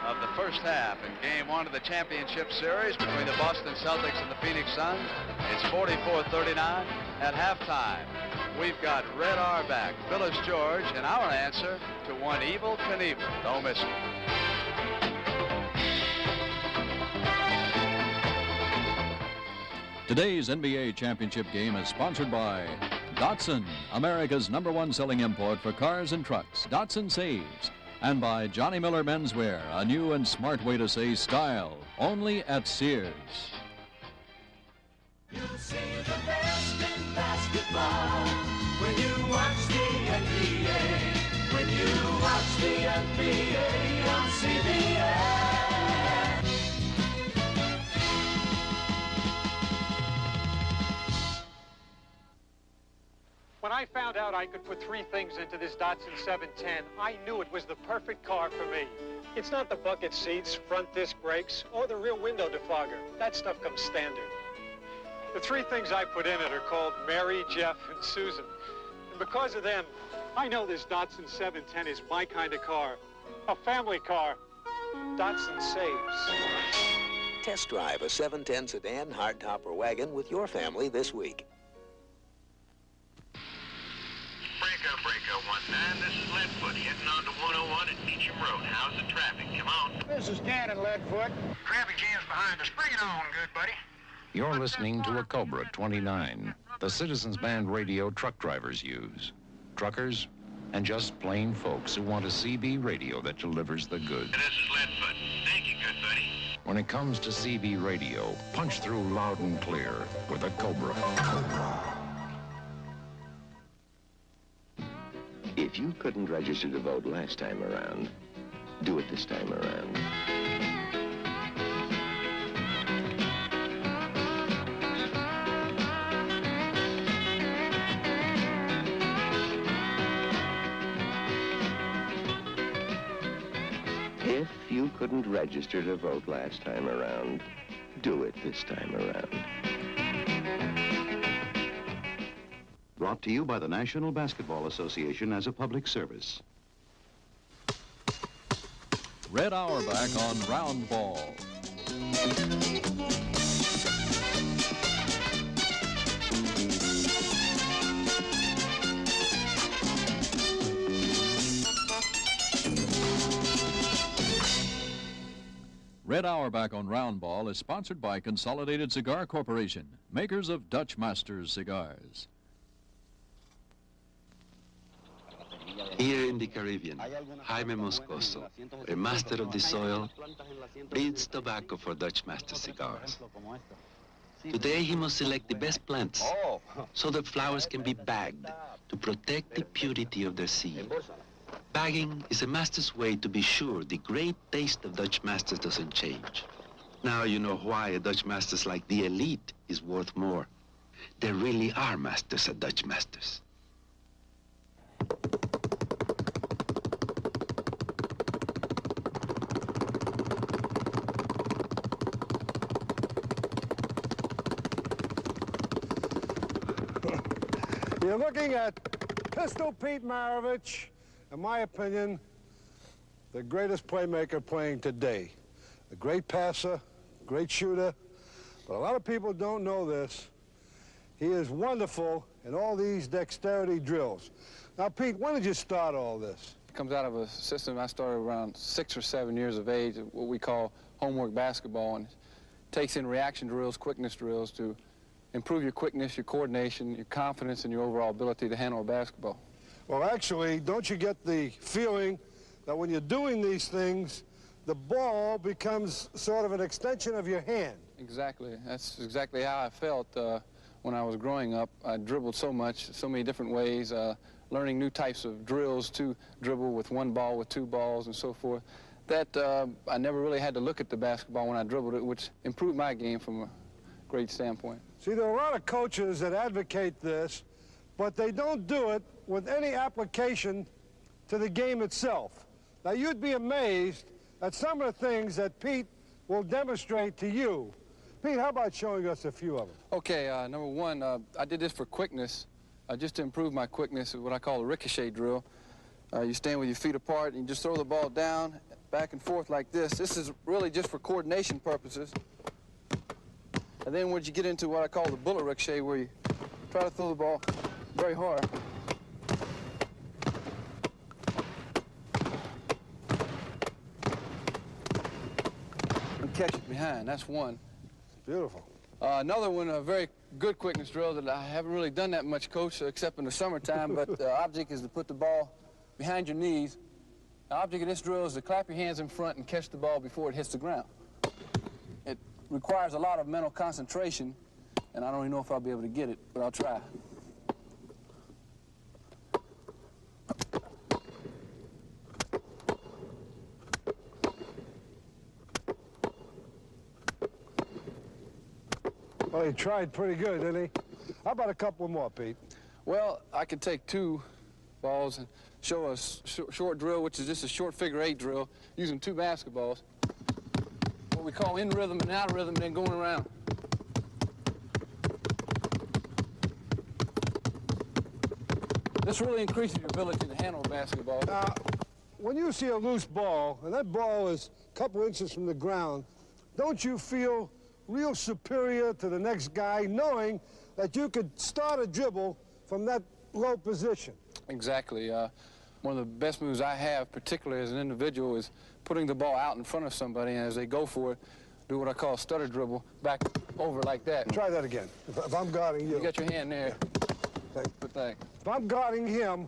of the first half in Game 1 of the championship series between the Boston Celtics and the Phoenix Suns. It's 44-39 at halftime. We've got Red Auerbach, Phyllis George, and our answer to One Evel Knievel. Don't miss it. Today's NBA championship game is sponsored by Datsun, America's #1 selling import for cars and trucks. Datsun saves. And by Johnny Miller Menswear, a new and smart way to say style, only at Sears. You'll see the best in basketball when you watch the NBA. When you watch the NBA on CBS. When I found out I could put 3 things into this Datsun 710, I knew it was the perfect car for me. It's not the bucket seats, front disc brakes, or the rear window defogger. That stuff comes standard. The 3 things I put in it are called Mary, Jeff, and Susan. And because of them, I know this Datsun 710 is my kind of car. A family car. Datsun saves. Test drive a 710 sedan, hardtop, or wagon with your family this week. Breaker 19, this is Leadfoot, heading on to 101 at Meacham Road. How's the traffic? Come on. This is Cannon, Leadfoot. Traffic jam's behind us. Bring it on, good buddy. You're listening to a Cobra 29, the Citizens Band radio truck drivers use. Truckers and just plain folks who want a CB radio that delivers the goods. This is Leadfoot. Thank you, good buddy. When it comes to CB radio, punch through loud and clear with a Cobra. If you couldn't register to vote last time around, do it this time around. If you couldn't register to vote last time around, do it this time around. Brought to you by the National Basketball Association as a public service. Red Auerbach on Round Ball. Red Auerbach on Round Ball is sponsored by Consolidated Cigar Corporation, makers of Dutch Masters cigars. Here in the Caribbean, Jaime Moscoso, a master of the soil, breeds tobacco for Dutch Master cigars. Today he must select the best plants so that flowers can be bagged to protect the purity of their seed. Bagging is a master's way to be sure the great taste of Dutch Masters doesn't change. Now you know why a Dutch Masters like the elite is worth more. There really are masters at Dutch Masters. You're looking at Pistol Pete Maravich, in my opinion, the greatest playmaker playing today. A great passer, great shooter, but a lot of people don't know this. He is wonderful in all these dexterity drills. Now, Pete, when did you start all this? It comes out of a system I started around 6 or 7 years of age, what we call homework basketball, and it takes in reaction drills, quickness drills to improve your quickness, your coordination, your confidence, and your overall ability to handle a basketball. Well, actually, don't you get the feeling that when you're doing these things, the ball becomes sort of an extension of your hand? Exactly. That's exactly how I felt when I was growing up. I dribbled so much, so many different ways, learning new types of drills to dribble with 1 ball, with 2 balls, and so forth, that I never really had to look at the basketball when I dribbled it, which improved my game from a great standpoint. See, there are a lot of coaches that advocate this, but they don't do it with any application to the game itself. Now, you'd be amazed at some of the things that Pete will demonstrate to you. Pete, how about showing us a few of them? Okay, number 1, I did this for quickness, just to improve my quickness, what I call a ricochet drill. You stand with your feet apart and you just throw the ball down, back and forth like this. This is really just for coordination purposes. And then once you get into what I call the bullet ricochet, where you try to throw the ball very hard. And catch it behind, that's one. Beautiful. Another one, a very good quickness drill that I haven't really done that much, Coach, except in the summertime, but the object is to put the ball behind your knees The object of this drill is to clap your hands in front and catch the ball before it hits the ground. It requires a lot of mental concentration, and I don't even know if I'll be able to get it, but I'll try. Well, he tried pretty good, didn't he? How about a couple more, Pete? Well, I could take 2 balls and show a short drill, which is just a short figure-8 drill, using 2 basketballs. What we call in rhythm and out of rhythm, and then going around. This really increases your ability to handle a basketball. Now, when you see a loose ball, and that ball is a couple inches from the ground, don't you feel real superior to the next guy, knowing that you could start a dribble from that low position? Exactly. One of the best moves I have, particularly as an individual, is putting the ball out in front of somebody, and as they go for it, do what I call a stutter dribble, back over like that. Try that again. If I'm guarding you. You got your hand there. Put that. If I'm guarding him,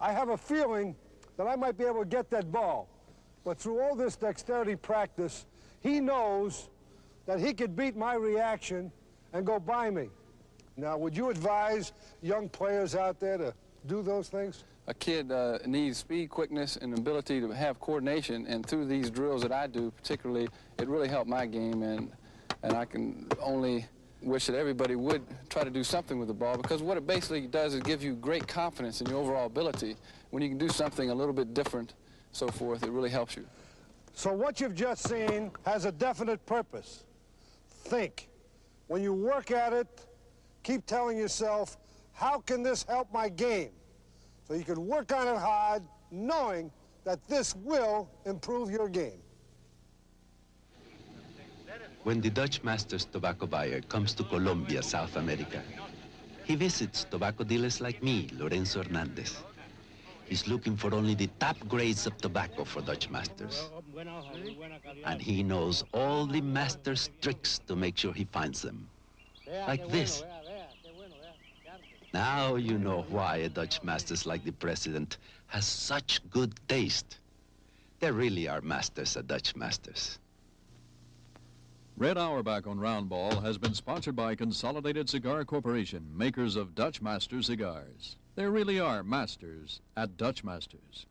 I have a feeling that I might be able to get that ball. But through all this dexterity practice, he knows that he could beat my reaction and go by me. Now, would you advise young players out there to do those things? A kid needs speed, quickness, and ability to have coordination, and through these drills that I do particularly, it really helped my game, and I can only wish that everybody would try to do something with the ball, because what it basically does is give you great confidence in your overall ability. When you can do something a little bit different, so forth, it really helps you. So what you've just seen has a definite purpose. Think. When you work at it, keep telling yourself, how can this help my game? So you can work on it hard, knowing that this will improve your game. When the Dutch Masters tobacco buyer comes to Colombia, South America, he visits tobacco dealers like me, Lorenzo Hernandez. He's looking for only the top grades of tobacco for Dutch Masters. And he knows all the Masters' tricks to make sure he finds them. Like this. Now you know why a Dutch Masters like the President has such good taste. There really are masters at Dutch Masters. Red Auerbach on Round Ball has been sponsored by Consolidated Cigar Corporation, makers of Dutch Master cigars. There really are masters at Dutch Masters.